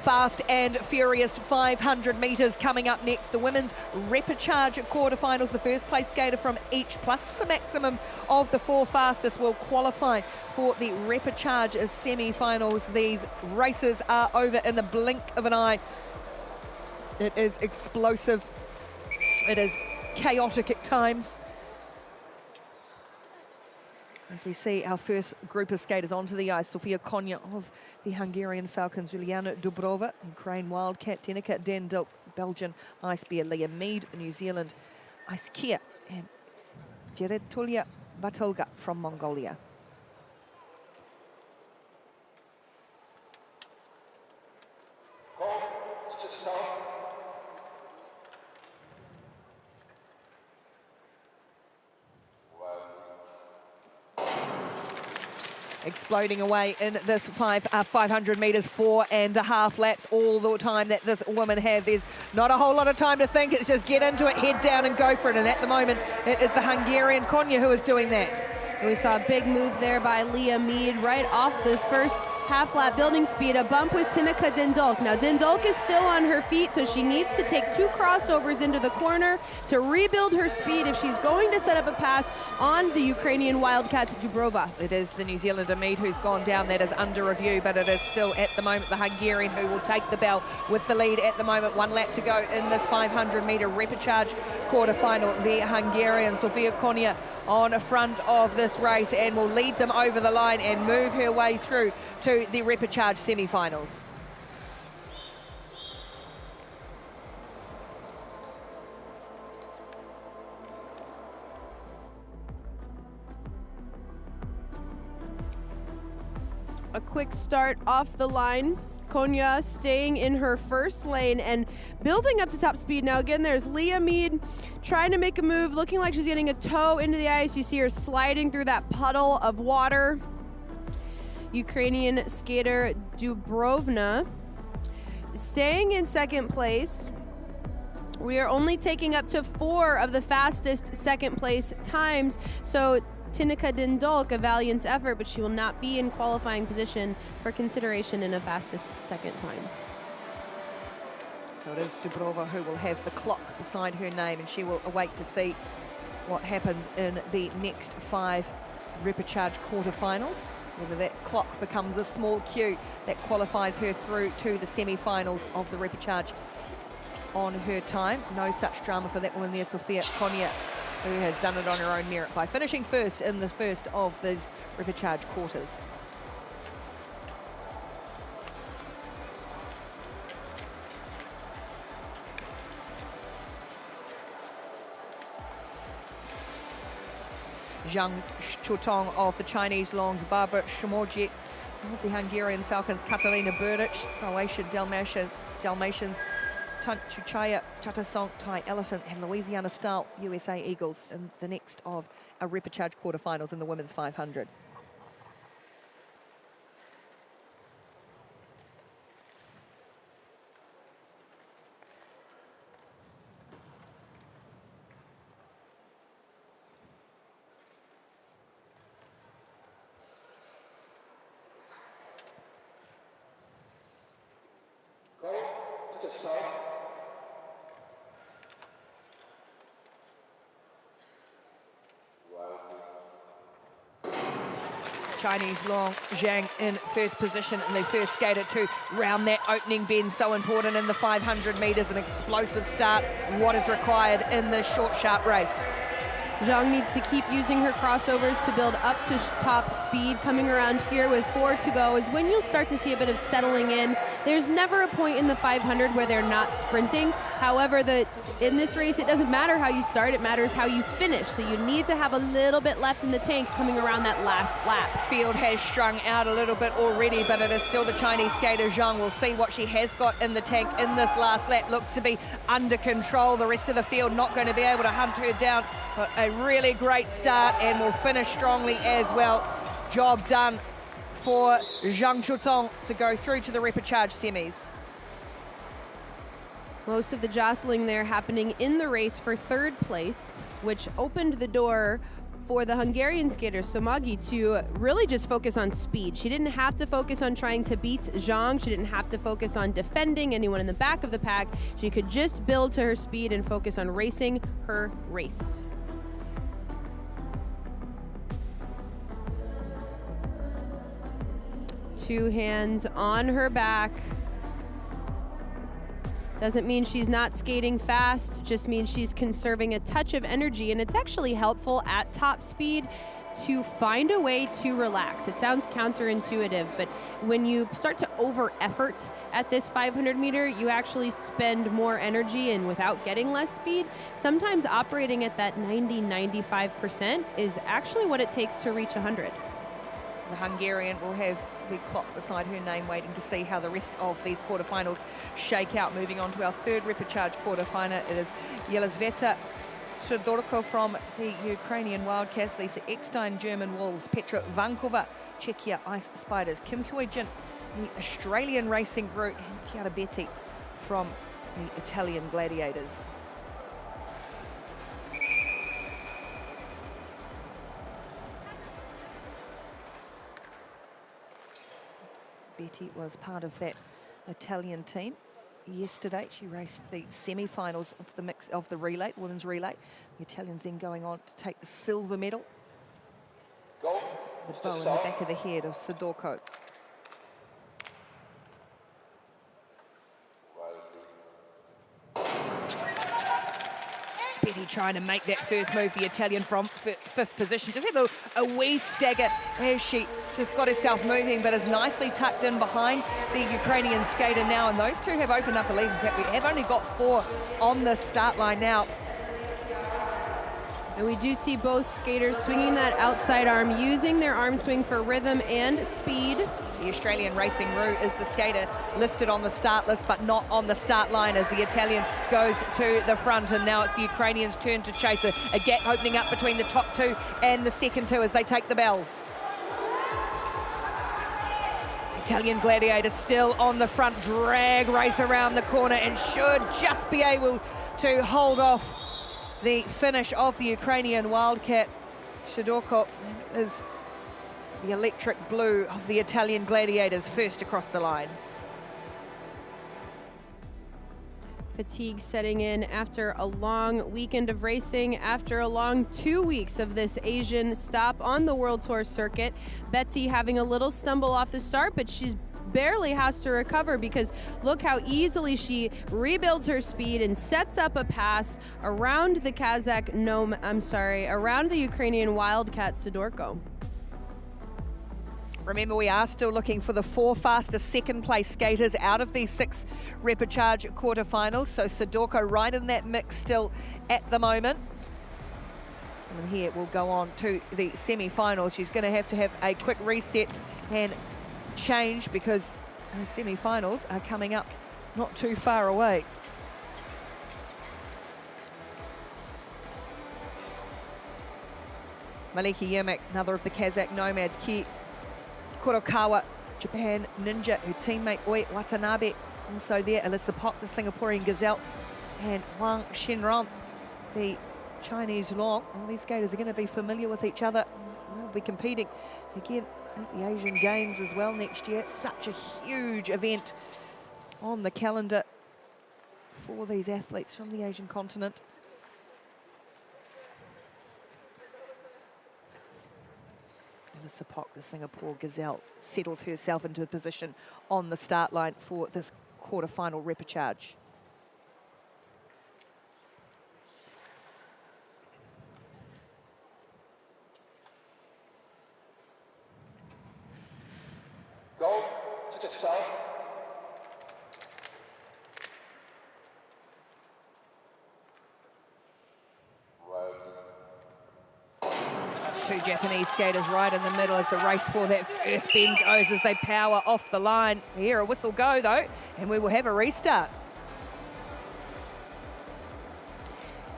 fast and furious 500 metres coming up next. The women's repechage quarterfinals. The first place skater from each plus the maximum of the 4 fastest will qualify for the repechage semi-finals. These races are over in the blink of an eye. It is explosive. It is chaotic at times. As we see our first group of skaters onto the ice, Sofia Konya of the Hungarian Falcons, Juliana Dubrova, Ukraine Wildcat, Tenica Dendel, Belgian Ice Bear, Leah Mead, New Zealand Ice Kia, and Jeretulia Batulga from Mongolia. Exploding away in this 500 metres, 4.5 laps all the time that this woman has. There's not a whole lot of time to think. It's just get into it, head down and go for it. And at the moment, it is the Hungarian Konya who is doing that. We saw a big move there by Leah Mead right off the first half lap building speed, a bump with Tenica Dendolk. Now Dendolk is still on her feet, so she needs to take 2 crossovers into the corner to rebuild her speed if she's going to set up a pass on the Ukrainian Wildcat Dubrova. It is the New Zealander Mead who's gone down. That is under review, but it is still at the moment the Hungarian who will take the bell with the lead at the moment. 1 lap to go in this 500 metre repechage quarterfinal. The Hungarian Sofia Konya on front of this race and will lead them over the line and move her way through to the repechage semi-finals. A quick start off the line. Konya staying in her first lane and building up to top speed. Now again, there's Leah Mead trying to make a move, looking like she's getting a toe into the ice. You see her sliding through that puddle of water. Ukrainian skater Dubrovna staying in second place. We are only taking up to 4 of the fastest second place times. So Tenica Dendolk, a valiant effort, but she will not be in qualifying position for consideration in a fastest second time. So it is Dubrova who will have the clock beside her name, and she will await to see what happens in the next 5 repechage quarterfinals. Whether that clock becomes a small cue that qualifies her through to the semi-finals of the repechage on her time. No such drama for that woman there, Sofia Konya, who has done it on her own merit by finishing first in the first of these repechage quarters. Zhang Chutong of the Chinese Longs, Barbara Shmorjek of the Hungarian Falcons, Katalina Burdic, Croatian Dalmatians, Chuchaya Chatasong Thai Elephant, and Louisiana Stahl USA Eagles in the next of our repechage quarterfinals in the women's 500. Chinese Long Zhang in first position, and they first skated to round that opening bend. So important in the 500 metres, an explosive start, what is required in this short, sharp race. Zhang needs to keep using her crossovers to build up to top speed. Coming around here with 4 to go is when you'll start to see a bit of settling in. There's never a point in the 500 where they're not sprinting. However, in this race, it doesn't matter how you start, it matters how you finish. So you need to have a little bit left in the tank coming around that last lap. Field has strung out a little bit already, but it is still the Chinese skater Zhang. We'll see what she has got in the tank in this last lap. Looks to be under control. The rest of the field not going to be able to hunt her down. But a really great start, and will finish strongly as well. Job done for Zhang Chutong to go through to the repechage semis. Most of the jostling there happening in the race for third place, which opened the door for the Hungarian skater Somogyi to really just focus on speed. She didn't have to focus on trying to beat Zhang. She didn't have to focus on defending anyone in the back of the pack. She could just build to her speed and focus on racing her race. Two hands on her back. Doesn't mean she's not skating fast, just means she's conserving a touch of energy, and it's actually helpful at top speed to find a way to relax. It sounds counterintuitive, but when you start to over effort at this 500 meter, you actually spend more energy and without getting less speed. Sometimes operating at that 90-95% is actually what it takes to reach 100. The Hungarian will have the clock beside her name, waiting to see how the rest of these quarterfinals shake out. Moving on to our third repechage quarterfinal, it is Yelizaveta Sidorko from the Ukrainian Wildcats, Lisa Eckstein, German Wolves, Petra Vankova, Czechia Ice Spiders, Kim Huijin, the Australian Racing Group, and Chiara Betti from the Italian Gladiators. Betti was part of that Italian team yesterday. She raced the semi-finals of the relay, the women's relay. The Italians then going on to take the silver medal. Go. The bow in the back of the head of Sidorko. Betti trying to make that first move, the Italian from fifth position. Just have a wee stagger as she just got herself moving, but is nicely tucked in behind the Ukrainian skater now. And those two have opened up a lead. In fact, we have only got 4 on the start line now. And we do see both skaters swinging that outside arm, using their arm swing for rhythm and speed. The Australian Racing Route is the skater listed on the start list, but not on the start line as the Italian goes to the front. And now it's the Ukrainians' turn to chase a gap opening up between the top 2 and the second 2 as they take the bell. Italian Gladiator still on the front, drag race around the corner and should just be able to hold off the finish of the Ukrainian Wildcat. Sidorko is the electric blue of the Italian Gladiators first across the line. Fatigue setting in after a long weekend of racing, after a long 2 weeks of this Asian stop on the World Tour circuit. Betti having a little stumble off the start, but she's barely has to recover because look how easily she rebuilds her speed and sets up a pass around the around the Ukrainian Wildcat Sidorko. Remember, we are still looking for the 4 fastest second place skaters out of these 6 repechage quarterfinals. So Sidorko right in that mix still at the moment. And here we'll go on to the semi-finals. She's going to have a quick reset and change because the semi-finals are coming up not too far away. Maliki Yermak, another of the Kazakh nomads, Ki Kurokawa, Japan Ninja, her teammate Oi Watanabe, also there, Alyssa Pock, the Singaporean Gazelle, and Wang Shenron, the Chinese Long. All these skaters are going to be familiar with each other. They'll be competing again at the Asian Games as well next year. Such a huge event on the calendar for these athletes from the Asian continent. Alyssa Pock, the Singapore Gazelle, settles herself into a position on the start line for this quarterfinal repechage. Go. To the south. Two Japanese skaters right in the middle as the race for that first bend goes as they power off the line. We hear a whistle go though, and we will have a restart.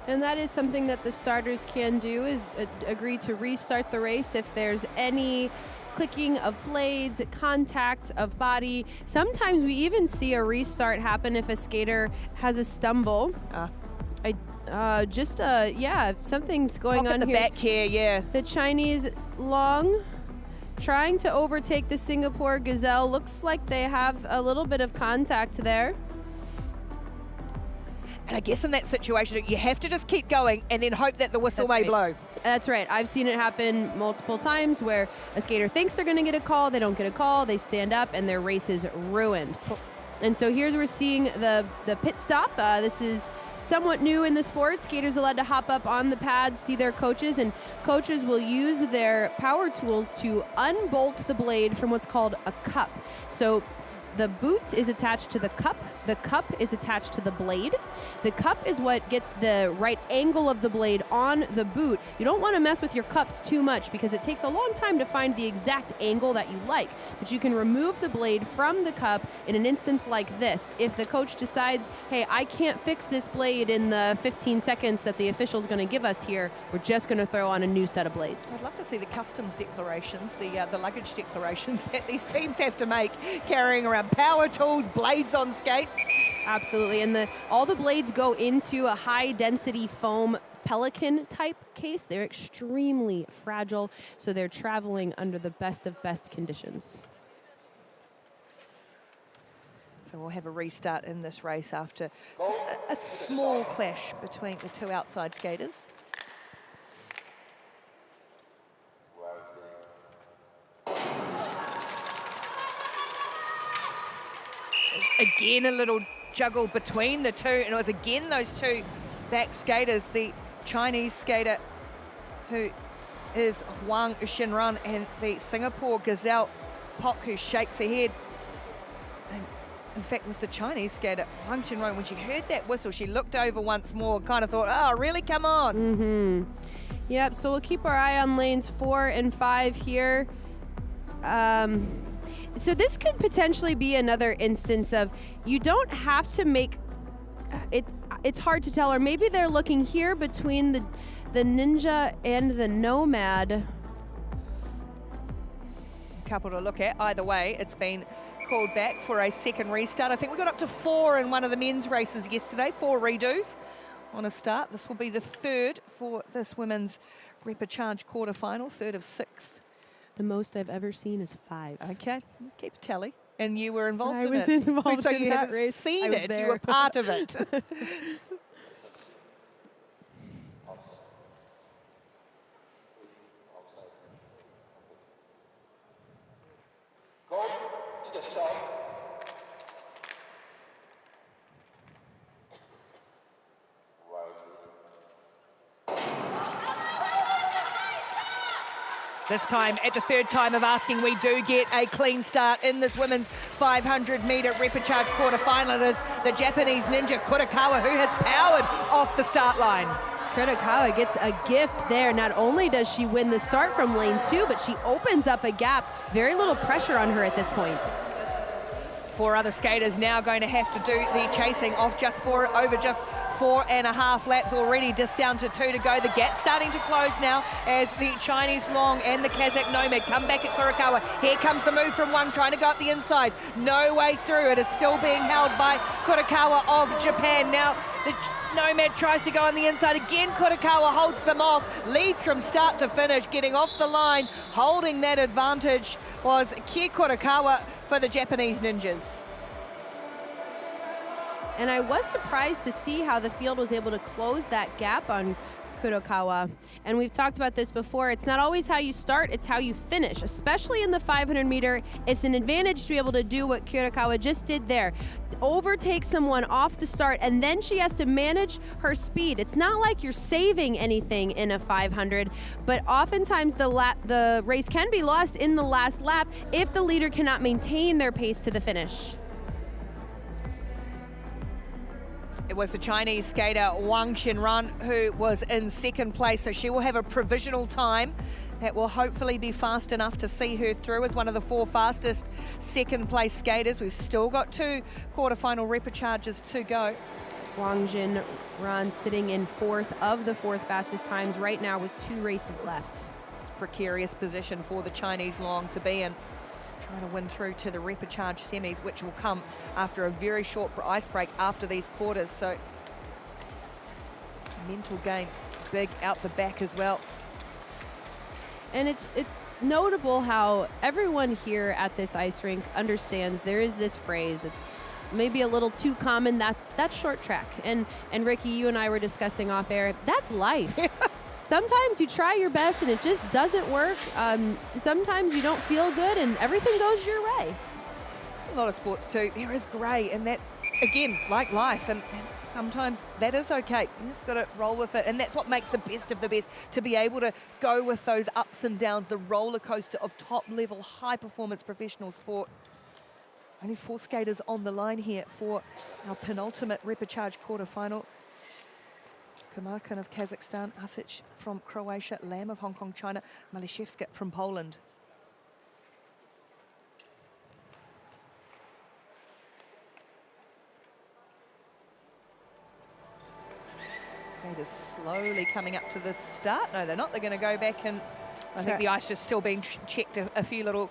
And that is something that the starters can do, is agree to restart the race if there's any clicking of blades, contact of body. Sometimes we even see a restart happen if a skater has a stumble. Yeah, something's going Pop on at the here. back here, yeah. The Chinese Long trying to overtake the Singapore Gazelle. Looks like they have a little bit of contact there. And I guess in that situation, you have to just keep going and then hope that the whistle That's may right. blow. That's right. I've seen it happen multiple times where a skater thinks they're going to get a call, they don't get a call, they stand up, and their race is ruined. And so here's we're seeing the pit stop. This is somewhat new in the sport. Skaters are allowed to hop up on the pads, see their coaches, and coaches will use their power tools to unbolt the blade from what's called a cup. So the boot is attached to the cup. The cup is attached to the blade. The cup is what gets the right angle of the blade on the boot. You don't want to mess with your cups too much because it takes a long time to find the exact angle that you like. But you can remove the blade from the cup in an instance like this. If the coach decides, hey, I can't fix this blade in the 15 seconds that the official's going to give us here, we're just going to throw on a new set of blades. I'd love to see the customs declarations, the luggage declarations that these teams have to make, carrying around power tools, blades on skates. Absolutely, and all the blades go into a high-density foam Pelican type case. They're extremely fragile, so they're traveling under the best of best conditions. So we'll have a restart in this race after just a small clash between the two outside skaters. Again, a little juggle between the two, and it was again those two back skaters, the Chinese skater who is Huang Xinran and the Singapore Gazelle Pok, who shakes her head. And in fact, with the Chinese skater, Huang Xinran, when she heard that whistle, she looked over once more and kind of thought, oh, really, come on. Mm-hmm. Yep, so we'll keep our eye on lanes 4 and 5 here. So this could potentially be another instance of you don't have to make it. It's hard to tell, or maybe they're looking here between the Ninja and the Nomad. Couple to look at. Either way, it's been called back for a second restart. I think we got up to 4 in one of the men's races yesterday, 4 redos on a start. This will be the third for this women's Repechage quarterfinal, third of 6. The most I've ever seen is 5. Okay, keep a tally. And you were involved in it. I was involved so in you that haven't race. seen I was it, there. you were part of it. Go to the south. This time, at the third time of asking, we do get a clean start in this women's 500-metre Repechage quarterfinal. It is the Japanese ninja Kurakawa who has powered off the start line. Kurakawa gets a gift there. Not only does she win the start from lane 2, but she opens up a gap. Very little pressure on her at this point. 4 other skaters now going to have to do the chasing off over just 4.5 laps already, just down to 2 to go. The gap starting to close now as the Chinese Long and the Kazakh Nomad come back at Kurakawa. Here comes the move from Wang, trying to go up the inside. No way through. It is still being held by Kurakawa of Japan. Now the Nomad tries to go on the inside again. Kurakawa holds them off, leads from start to finish, getting off the line. Holding that advantage was Kei Kurakawa for the Japanese ninjas. And I was surprised to see how the field was able to close that gap on Kurakawa. And we've talked about this before. It's not always how you start, it's how you finish. Especially in the 500 meter, it's an advantage to be able to do what Kurakawa just did there. Overtake someone off the start, and then she has to manage her speed. It's not like you're saving anything in a 500, but oftentimes the race can be lost in the last lap if the leader cannot maintain their pace to the finish. It was the Chinese skater Wang Xinran who was in second place, so she will have a provisional time that will hopefully be fast enough to see her through as one of the 4 fastest second place skaters. We've still got 2 quarterfinal repechages to go. Wang Xinran sitting in 4th of the 4th fastest times right now with 2 races left. It's a precarious position for the Chinese Long to be in. Trying to win through to the Repechage semis, which will come after a very short ice break after these quarters. So mental game big out the back as well. And it's notable how everyone here at this ice rink understands there is this phrase that's maybe a little too common. That's short track. And Ricky, you and I were discussing off air. That's life. Sometimes you try your best and it just doesn't work. Sometimes you don't feel good and everything goes your way. A lot of sports too. There is grey, and that again, like life, and sometimes that is okay. You just got to roll with it, and that's what makes the best of the best, to be able to go with those ups and downs, the roller coaster of top-level, high-performance professional sport. Only 4 skaters on the line here for our penultimate repechage quarterfinal. Kamarkin of Kazakhstan, Asic from Croatia, Lam of Hong Kong, China, Malishevska from Poland. Skaters slowly coming up to the start. No, they're not. They're going to go back, and I think the ice just still being checked, a few little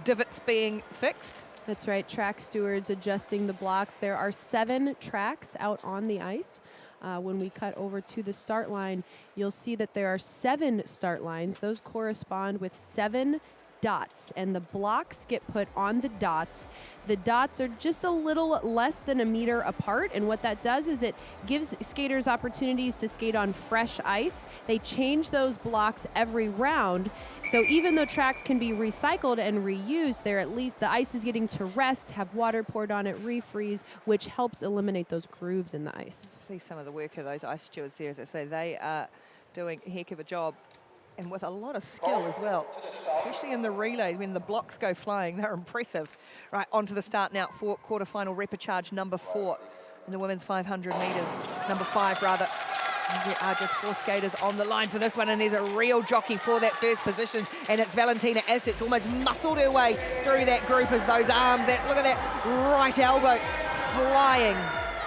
divots being fixed. That's right, track stewards adjusting the blocks. There are 7 tracks out on the ice. When we cut over to the start line, you'll see that there are 7 start lines. Those correspond with 7 dots, and the blocks get put on the dots. The dots are just a little less than a meter apart, and what that does is it gives skaters opportunities to skate on fresh ice. They change those blocks every round, so even though tracks can be recycled and reused, they're at least the ice is getting to rest, have water poured on it, refreeze, which helps eliminate those grooves in the ice. See some of the work of those ice stewards there. As I say, they are doing a heck of a job, and with a lot of skill as well, especially in the relays when the blocks go flying. They're impressive. Right, on to the start now for quarterfinal repechage number 4 in the women's 500 meters, number 5 rather. And there are just 4 skaters on the line for this one, and there's a real jockey for that first position, and it's Valentina Asic, almost muscled her way through that group as those arms, look at that right elbow flying.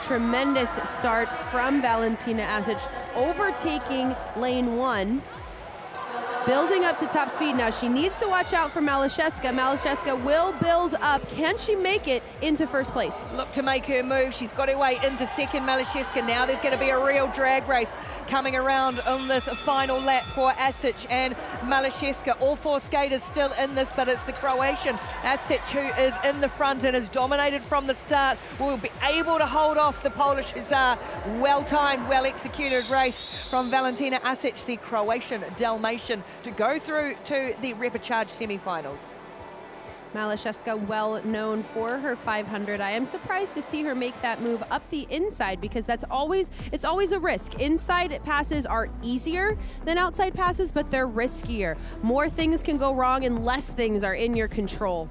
Tremendous start from Valentina Asic, overtaking lane 1. Building up to top speed. Now she needs to watch out for Malishevska. Malishevska will build up. Can she make it into first place? Look to make her move. She's got her way into second, Malishevska. Now there's going to be a real drag race coming around on this final lap for Asic and Malishevska. All 4 skaters still in this, but it's the Croatian Asic who is in the front and is dominated from the start. Will be able to hold off the Polish Hussar. Well-timed, well-executed race from Valentina Asic, the Croatian Dalmatian, to go through to the repechage semi-finals. Malishevska, well known for her 500. I am surprised to see her make that move up the inside, because it's always a risk. Inside passes are easier than outside passes, but they're riskier. More things can go wrong and less things are in your control.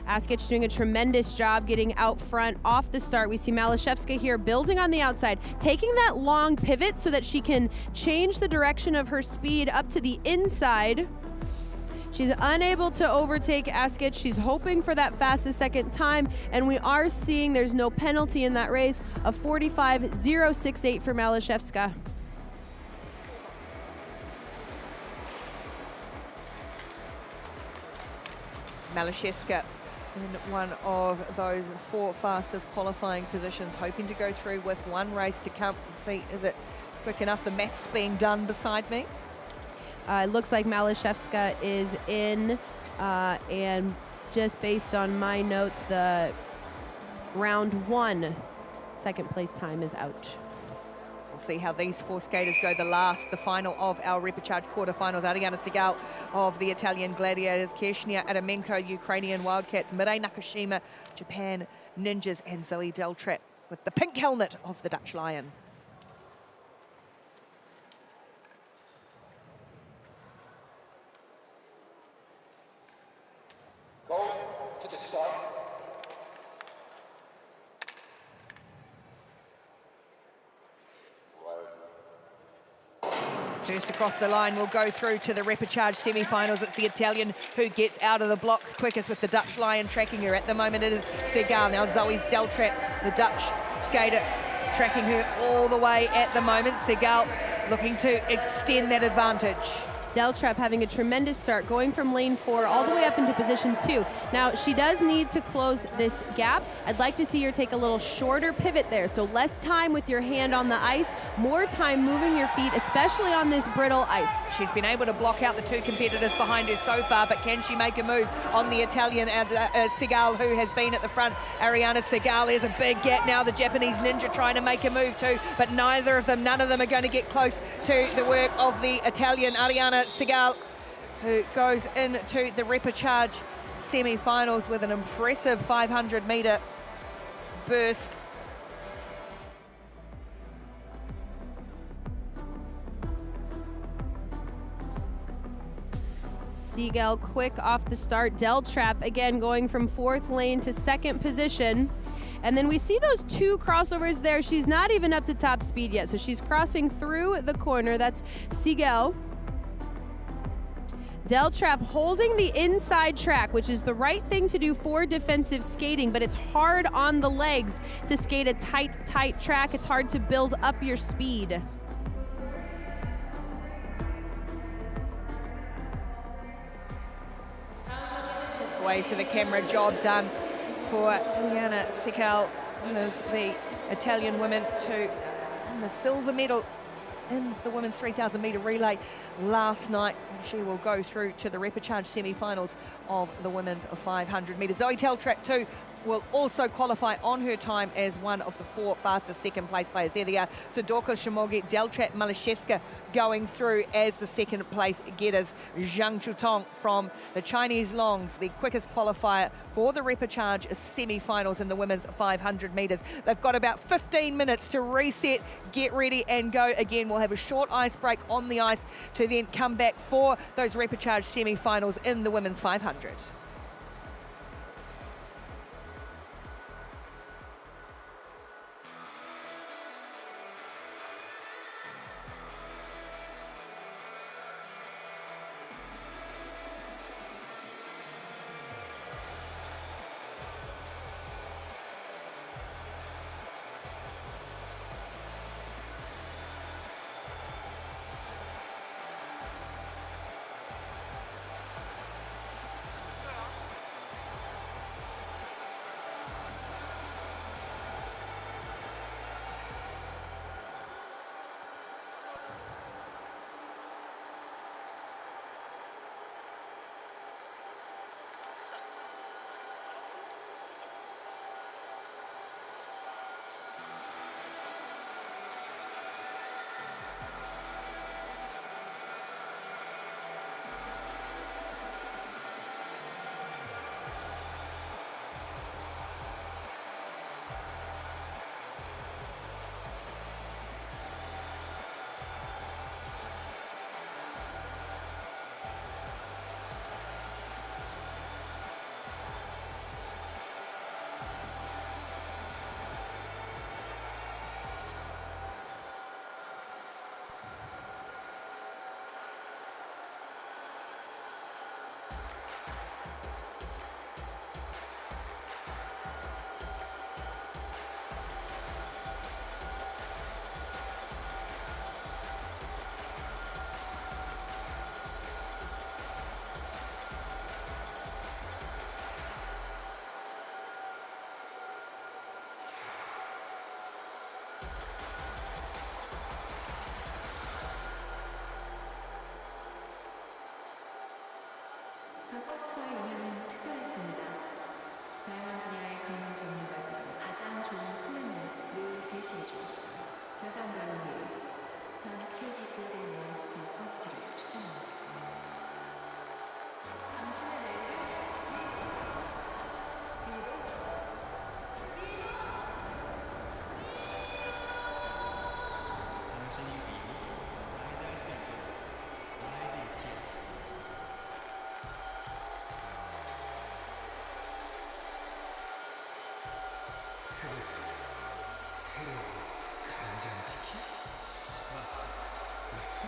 Asic doing a tremendous job getting out front off the start. We see Malishevska here building on the outside, taking that long pivot so that she can change the direction of her speed up to the inside. She's unable to overtake Asic. She's hoping for that fastest second time, and we are seeing there's no penalty in that race, a 45.068 for Malishevska. Malishevska in one of those 4 fastest qualifying positions, hoping to go through with 1 race to come. See, is it quick enough? The maths being done beside me. It looks like Malishevska is in, and just based on my notes, the round 1 second place time is out. We'll see how these 4 skaters go. The final of our repechage quarterfinals. Ariana Segal of the Italian Gladiators, Keshnia Adamenko, Ukrainian Wildcats, Mirei Nakashima, Japan Ninjas, and Zoe Deltrap with the pink helmet of the Dutch Lion. Go to the start. First across the line will go through to the repechage semi-finals. It's the Italian who gets out of the blocks quickest, with the Dutch Lion tracking her. At the moment it is Segal. Now Zoe Deltrap, the Dutch skater, tracking her all the way at the moment. Segal looking to extend that advantage. Deltrap having a tremendous start, going from lane 4 all the way up into position 2. Now, she does need to close this gap. I'd like to see her take a little shorter pivot there, so less time with your hand on the ice, more time moving your feet, especially on this brittle ice. She's been able to block out the 2 competitors behind her so far, but can she make a move on the Italian Segal, who has been at the front? Ariana Segal, there's a big gap now. The Japanese ninja trying to make a move too, but none of them are going to get close to the work of the Italian Ariana Segal, who goes into the Repechage semi-finals with an impressive 500-meter burst. Segal quick off the start. Deltrap again going from 4th lane to 2nd position. And then we see those 2 crossovers there. She's not even up to top speed yet, so she's crossing through the corner. That's Segal. Deltrap holding the inside track, which is the right thing to do for defensive skating, but it's hard on the legs to skate a tight track. It's hard to build up your speed. Wave to the camera, job done for Ariana Segal, one of the Italian women to win the silver medal in the women's 3,000 meter relay last night. She will go through to the Repechage semi-finals of the women's 500 meters. Zoe Deltrap too will also qualify on her time as one of the 4 fastest second place players. There they are, Sudorko Shimogi, Deltrap, Malashevska going through as the second place getters. Zhang Chutong from the Chinese Longs, the quickest qualifier for the Repechage semi-finals in the women's 500 meters. They've got about 15 minutes to reset, get ready and go again. We'll have a short ice break on the ice to then come back for those Repechage semi-finals in the women's 500. 더 퍼스트와의 인연은 특별했습니다. 다양한 분야의 근무 전문가들이 가장 좋은 플랜을 늘 제시해 주었죠. 자산 관리, 전 KB 골든 와이스 더 퍼스트를 추천합니다. 당신의 내일을 위로 당신이 위로 라이즈 할 수 있도록 라이즈 ETF 그것은 새로운 간장치킨? 맞습니다. 맵소?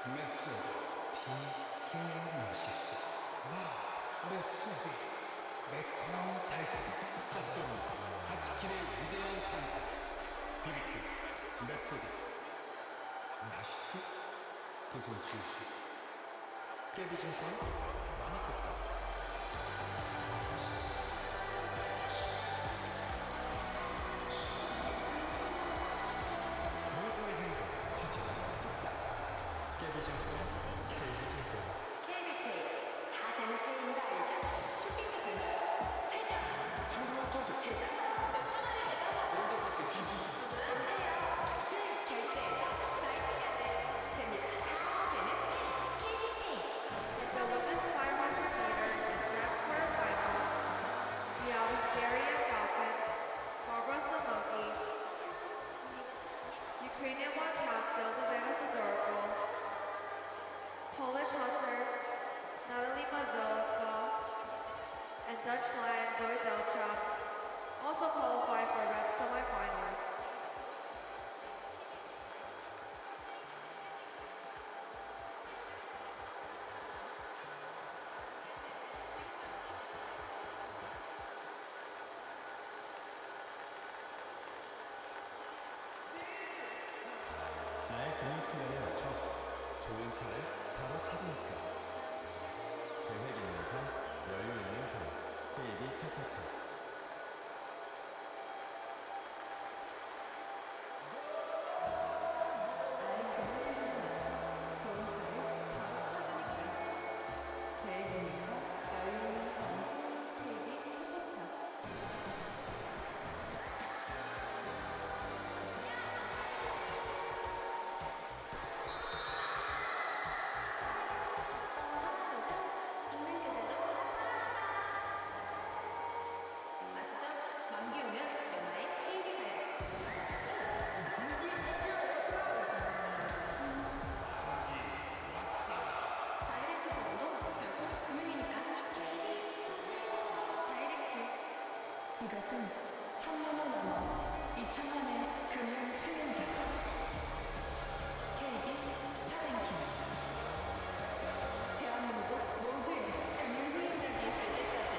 맵소도 되게 맛있어. 와, 맵소도 매콤 달콤 짭조름 가치킨의 위대한 탄생 BBQ 랩소디 나시스 그손 지우시 깨비심권 많이 컸다 모두의 행복 커져라 뚝딱 깨비심권 K비심권 KB페이 다 되는 페이인 거 알죠? 쇼핑도 되나요? 퇴장! 한국어도 퇴장! 몬드서도 되지! 안 돼요! 결제해서 사이트까지 됩니다. 다 되는 페이! KB페이! The women's 500 meter and track quarterfinals, Seoul Bulgarian Falcons, Barbara Samoki, Ukrainian one-count Zildavena Sidorko, Polish Hussars, Natalie Mazilowska, and Dutch Lion Zoe Deltrap also qualify for rep semifinals. 나의 근육 훈련에 맞춰 좋은 차를 바로 찾으니까 계획 있는 삶, 여유 있는 삶 KB 차차차 나의 근육에 맞춰 좋은 차를 바로 찾으니까 계획 있는 삶, 여유 있는 삶 KB 차차차 있는 그대로 아시죠? 만기 오면 연나의 KB 다이렉트 다이렉트 번호도 결국 금융이니까 다이렉트 이것은 1000만원 넘어 2000만의 금융 흡연자 KB 스타랭킹 대한민국 모두의 금융 흡연자가 될 때까지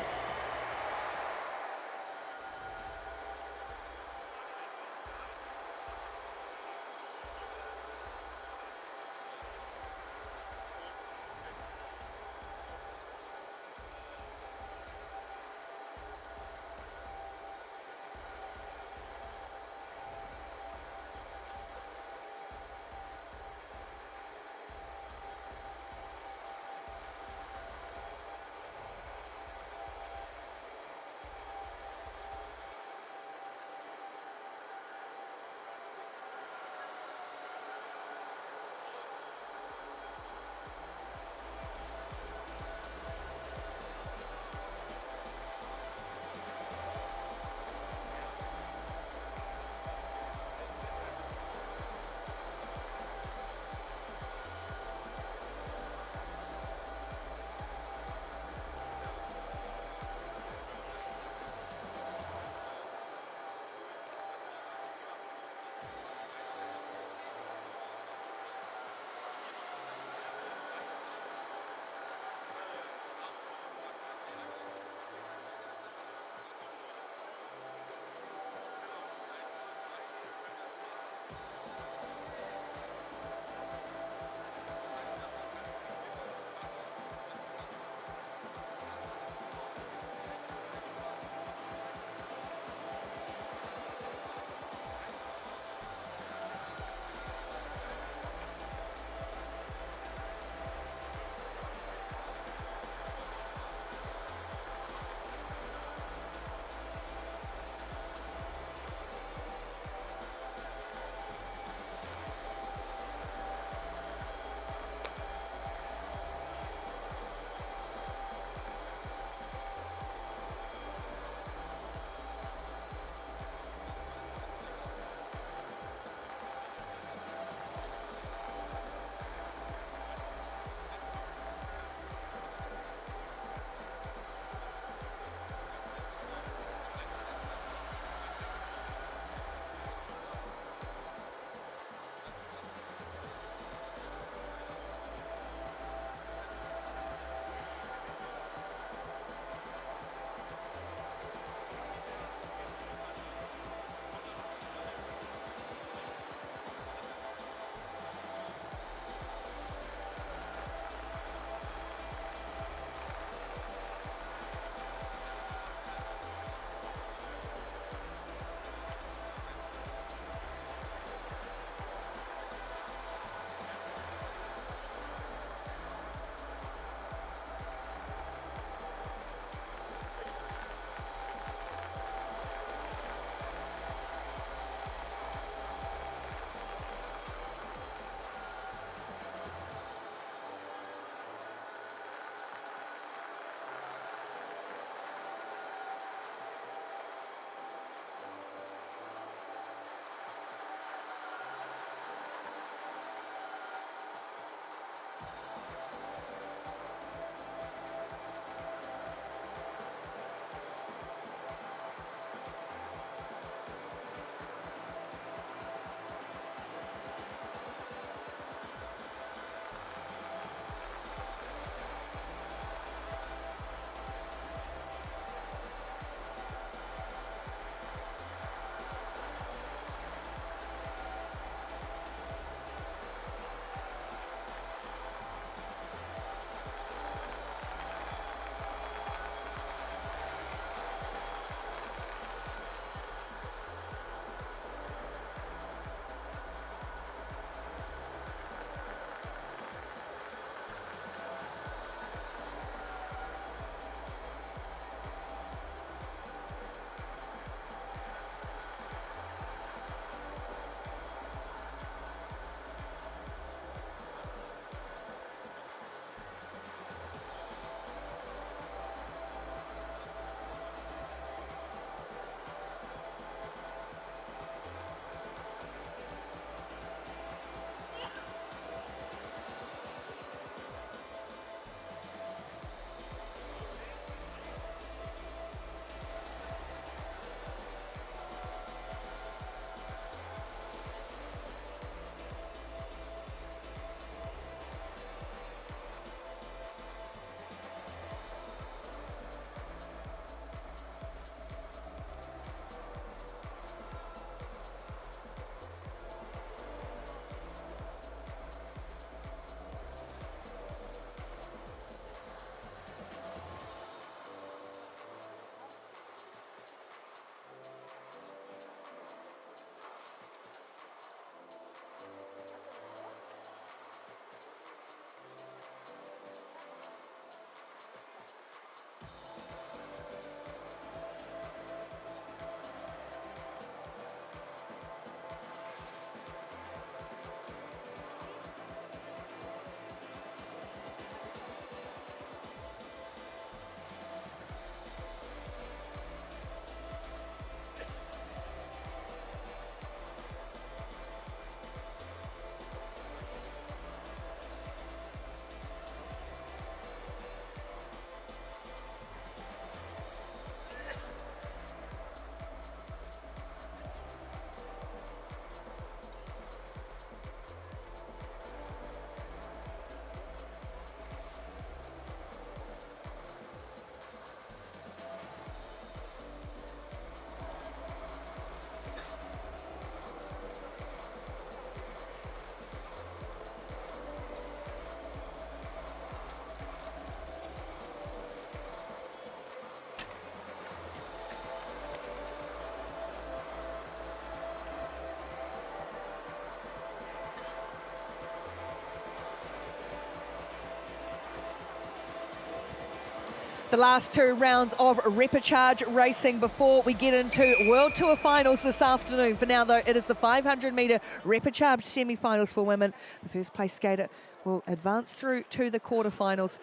the last 2 rounds of repechage racing before we get into World Tour finals this afternoon. For now, though, it is the 500-metre repechage semi-finals for women. The first place skater will advance through to the quarterfinals.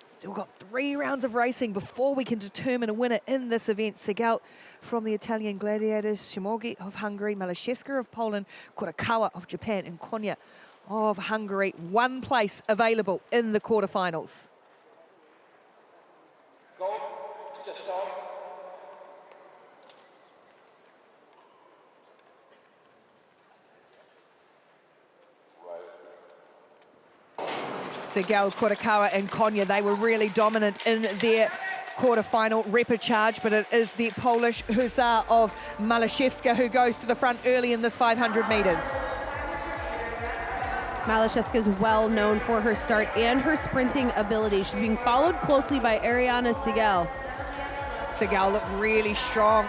Still got 3 rounds of racing before we can determine a winner in this event. Segal from the Italian Gladiators, Shimogi of Hungary, Malashevska of Poland, Kurakawa of Japan, and Konya of Hungary. 1 place available in the quarterfinals. Go to the zone. Segal, Kurakawa and Konya, they were really dominant in their quarterfinal repechage, but it is the Polish Hussar of Malashevska who goes to the front early in this 500 metres. Malashevska is well known for her start and her sprinting ability. She's being followed closely by Ariana Segal. Segal looked really strong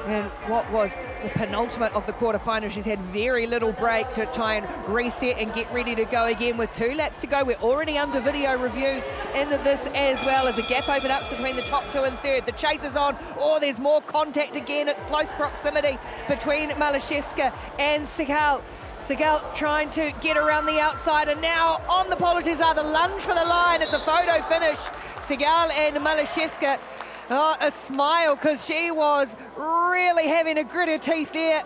in what was the penultimate of the quarterfinal. She's had very little break to try and reset and get ready to go again with 2 laps to go. We're already under video review in this as well as a gap open up between the top 2 and third. The chase is on. Oh, there's more contact again. It's close proximity between Malashevska and Segal. Segal trying to get around the outside, and now on the Polish Hussar, the lunge for the line. It's a photo finish. Segal and Malashevska. Oh, a smile, because she was really having to grit her teeth there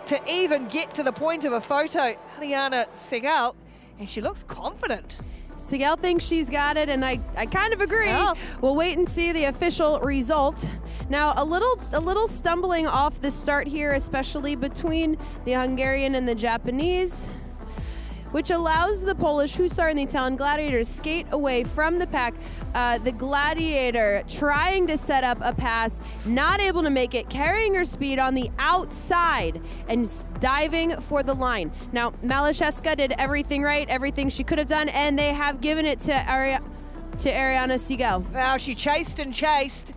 to even get to the point of a photo. Ariana Segal, and she looks confident. Segal thinks she's got it, and I kind of agree. Oh. We'll wait and see the official result. Now, a little stumbling off the start here, especially between the Hungarian and the Japanese, which allows the Polish Hussar and the Italian Gladiator to skate away from the pack. The Gladiator trying to set up a pass, not able to make it, carrying her speed on the outside and diving for the line. Now, Malashevska did everything right, everything she could have done, and they have given it to Ariana Segal. Now, she chased and chased,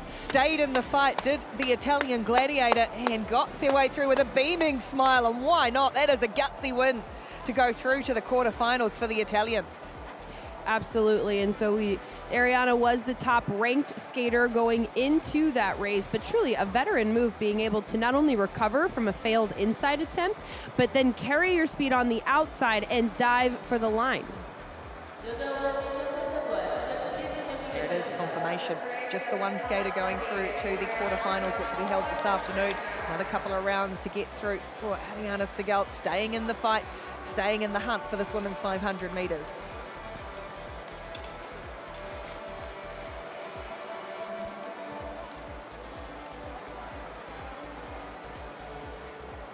stayed in the fight, did the Italian Gladiator, and got their way through with a beaming smile, and why not? That is a gutsy win to go through to the quarterfinals for the Italian. Absolutely, and so Ariana was the top ranked skater going into that race, but truly a veteran move, being able to not only recover from a failed inside attempt, but then carry your speed on the outside and dive for the line. There it is, confirmation. Just the 1 skater going through to the quarterfinals, which will be held this afternoon. Another couple of rounds to get through for Ariana Segal, staying in the fight, staying in the hunt for this women's 500 metres.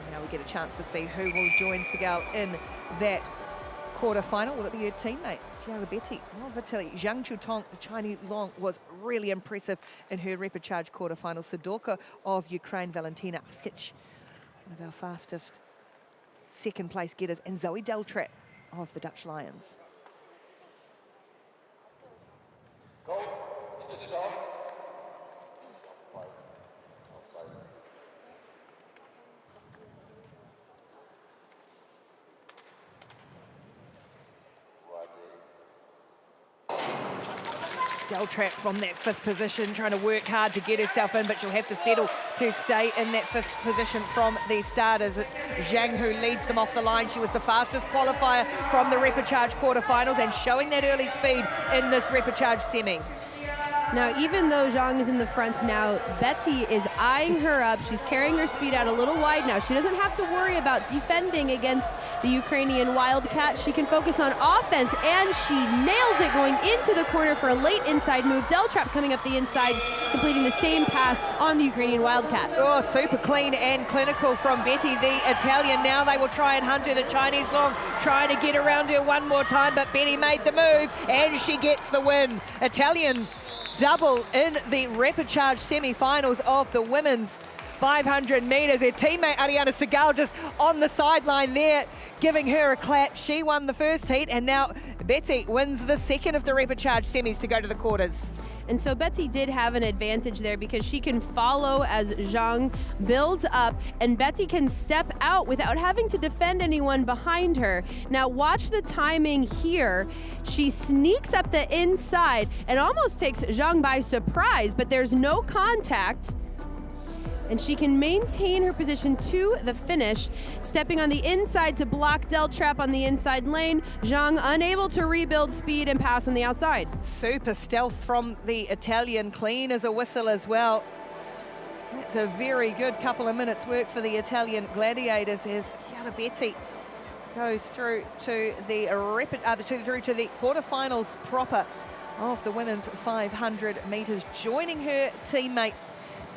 Now we get a chance to see who will join Segal in that quarterfinal. Will it be her teammate, Gianna Betty? Oh, Vitaly. Zhang Chutong, the Chinese long, was really impressive in her repechage quarterfinal. Sidorka of Ukraine, Valentina Askic, one of our fastest second place getters, and Zoe Deltrap of the Dutch Lions. Go to the zone. Deltrap from that 5th position, trying to work hard to get herself in, but she'll have to settle to stay in that 5th position from the starters. It's Zhang who leads them off the line. She was the fastest qualifier from the repechage quarterfinals and showing that early speed in this repechage semi. Now, even though Zhang is in the front now, Betty is eyeing her up. She's carrying her speed out a little wide now. She doesn't have to worry about defending against the Ukrainian Wildcat. She can focus on offense, and she nails it going into the corner for a late inside move. Deltrap coming up the inside, completing the same pass on the Ukrainian Wildcat. Oh, super clean and clinical from Betty, the Italian. Now they will try and hunt her, the Chinese long, trying to get around her one more time, but Betty made the move, and she gets the win. Italian double in the repechage semi-finals of the women's 500 metres. Her teammate Ariana Segal just on the sideline there, giving her a clap. She won the first heat, and now Betty wins the second of the repechage semis to go to the quarters. And so Betty did have an advantage there because she can follow as Zhang builds up, and Betty can step out without having to defend anyone behind her. Now watch the timing here. She sneaks up the inside and almost takes Zhang by surprise, but there's no contact. And she can maintain her position to the finish, stepping on the inside to block Del Trap on the inside lane. Zhang unable to rebuild speed and pass on the outside. Super stealth from the Italian, clean as a whistle as well. That's a very good couple of minutes work for the Italian Gladiators as Chiara Betty goes through to the through to the quarterfinals proper of the women's 500 meters, joining her teammate.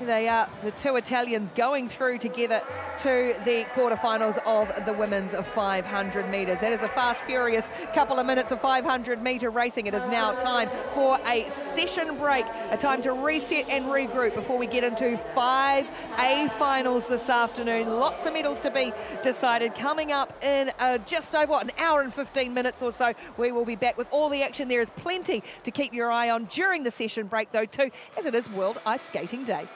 They are the two Italians going through together to the quarterfinals of the women's 500 meters. That is a fast, furious couple of minutes of 500 meter racing. It is now time for a session break, a time to reset and regroup before we get into 5A finals this afternoon. Lots of medals to be decided coming up in just over an hour and 15 minutes or so. We will be back with all the action. There is plenty to keep your eye on during the session break though too, as it is World Ice Skating Day.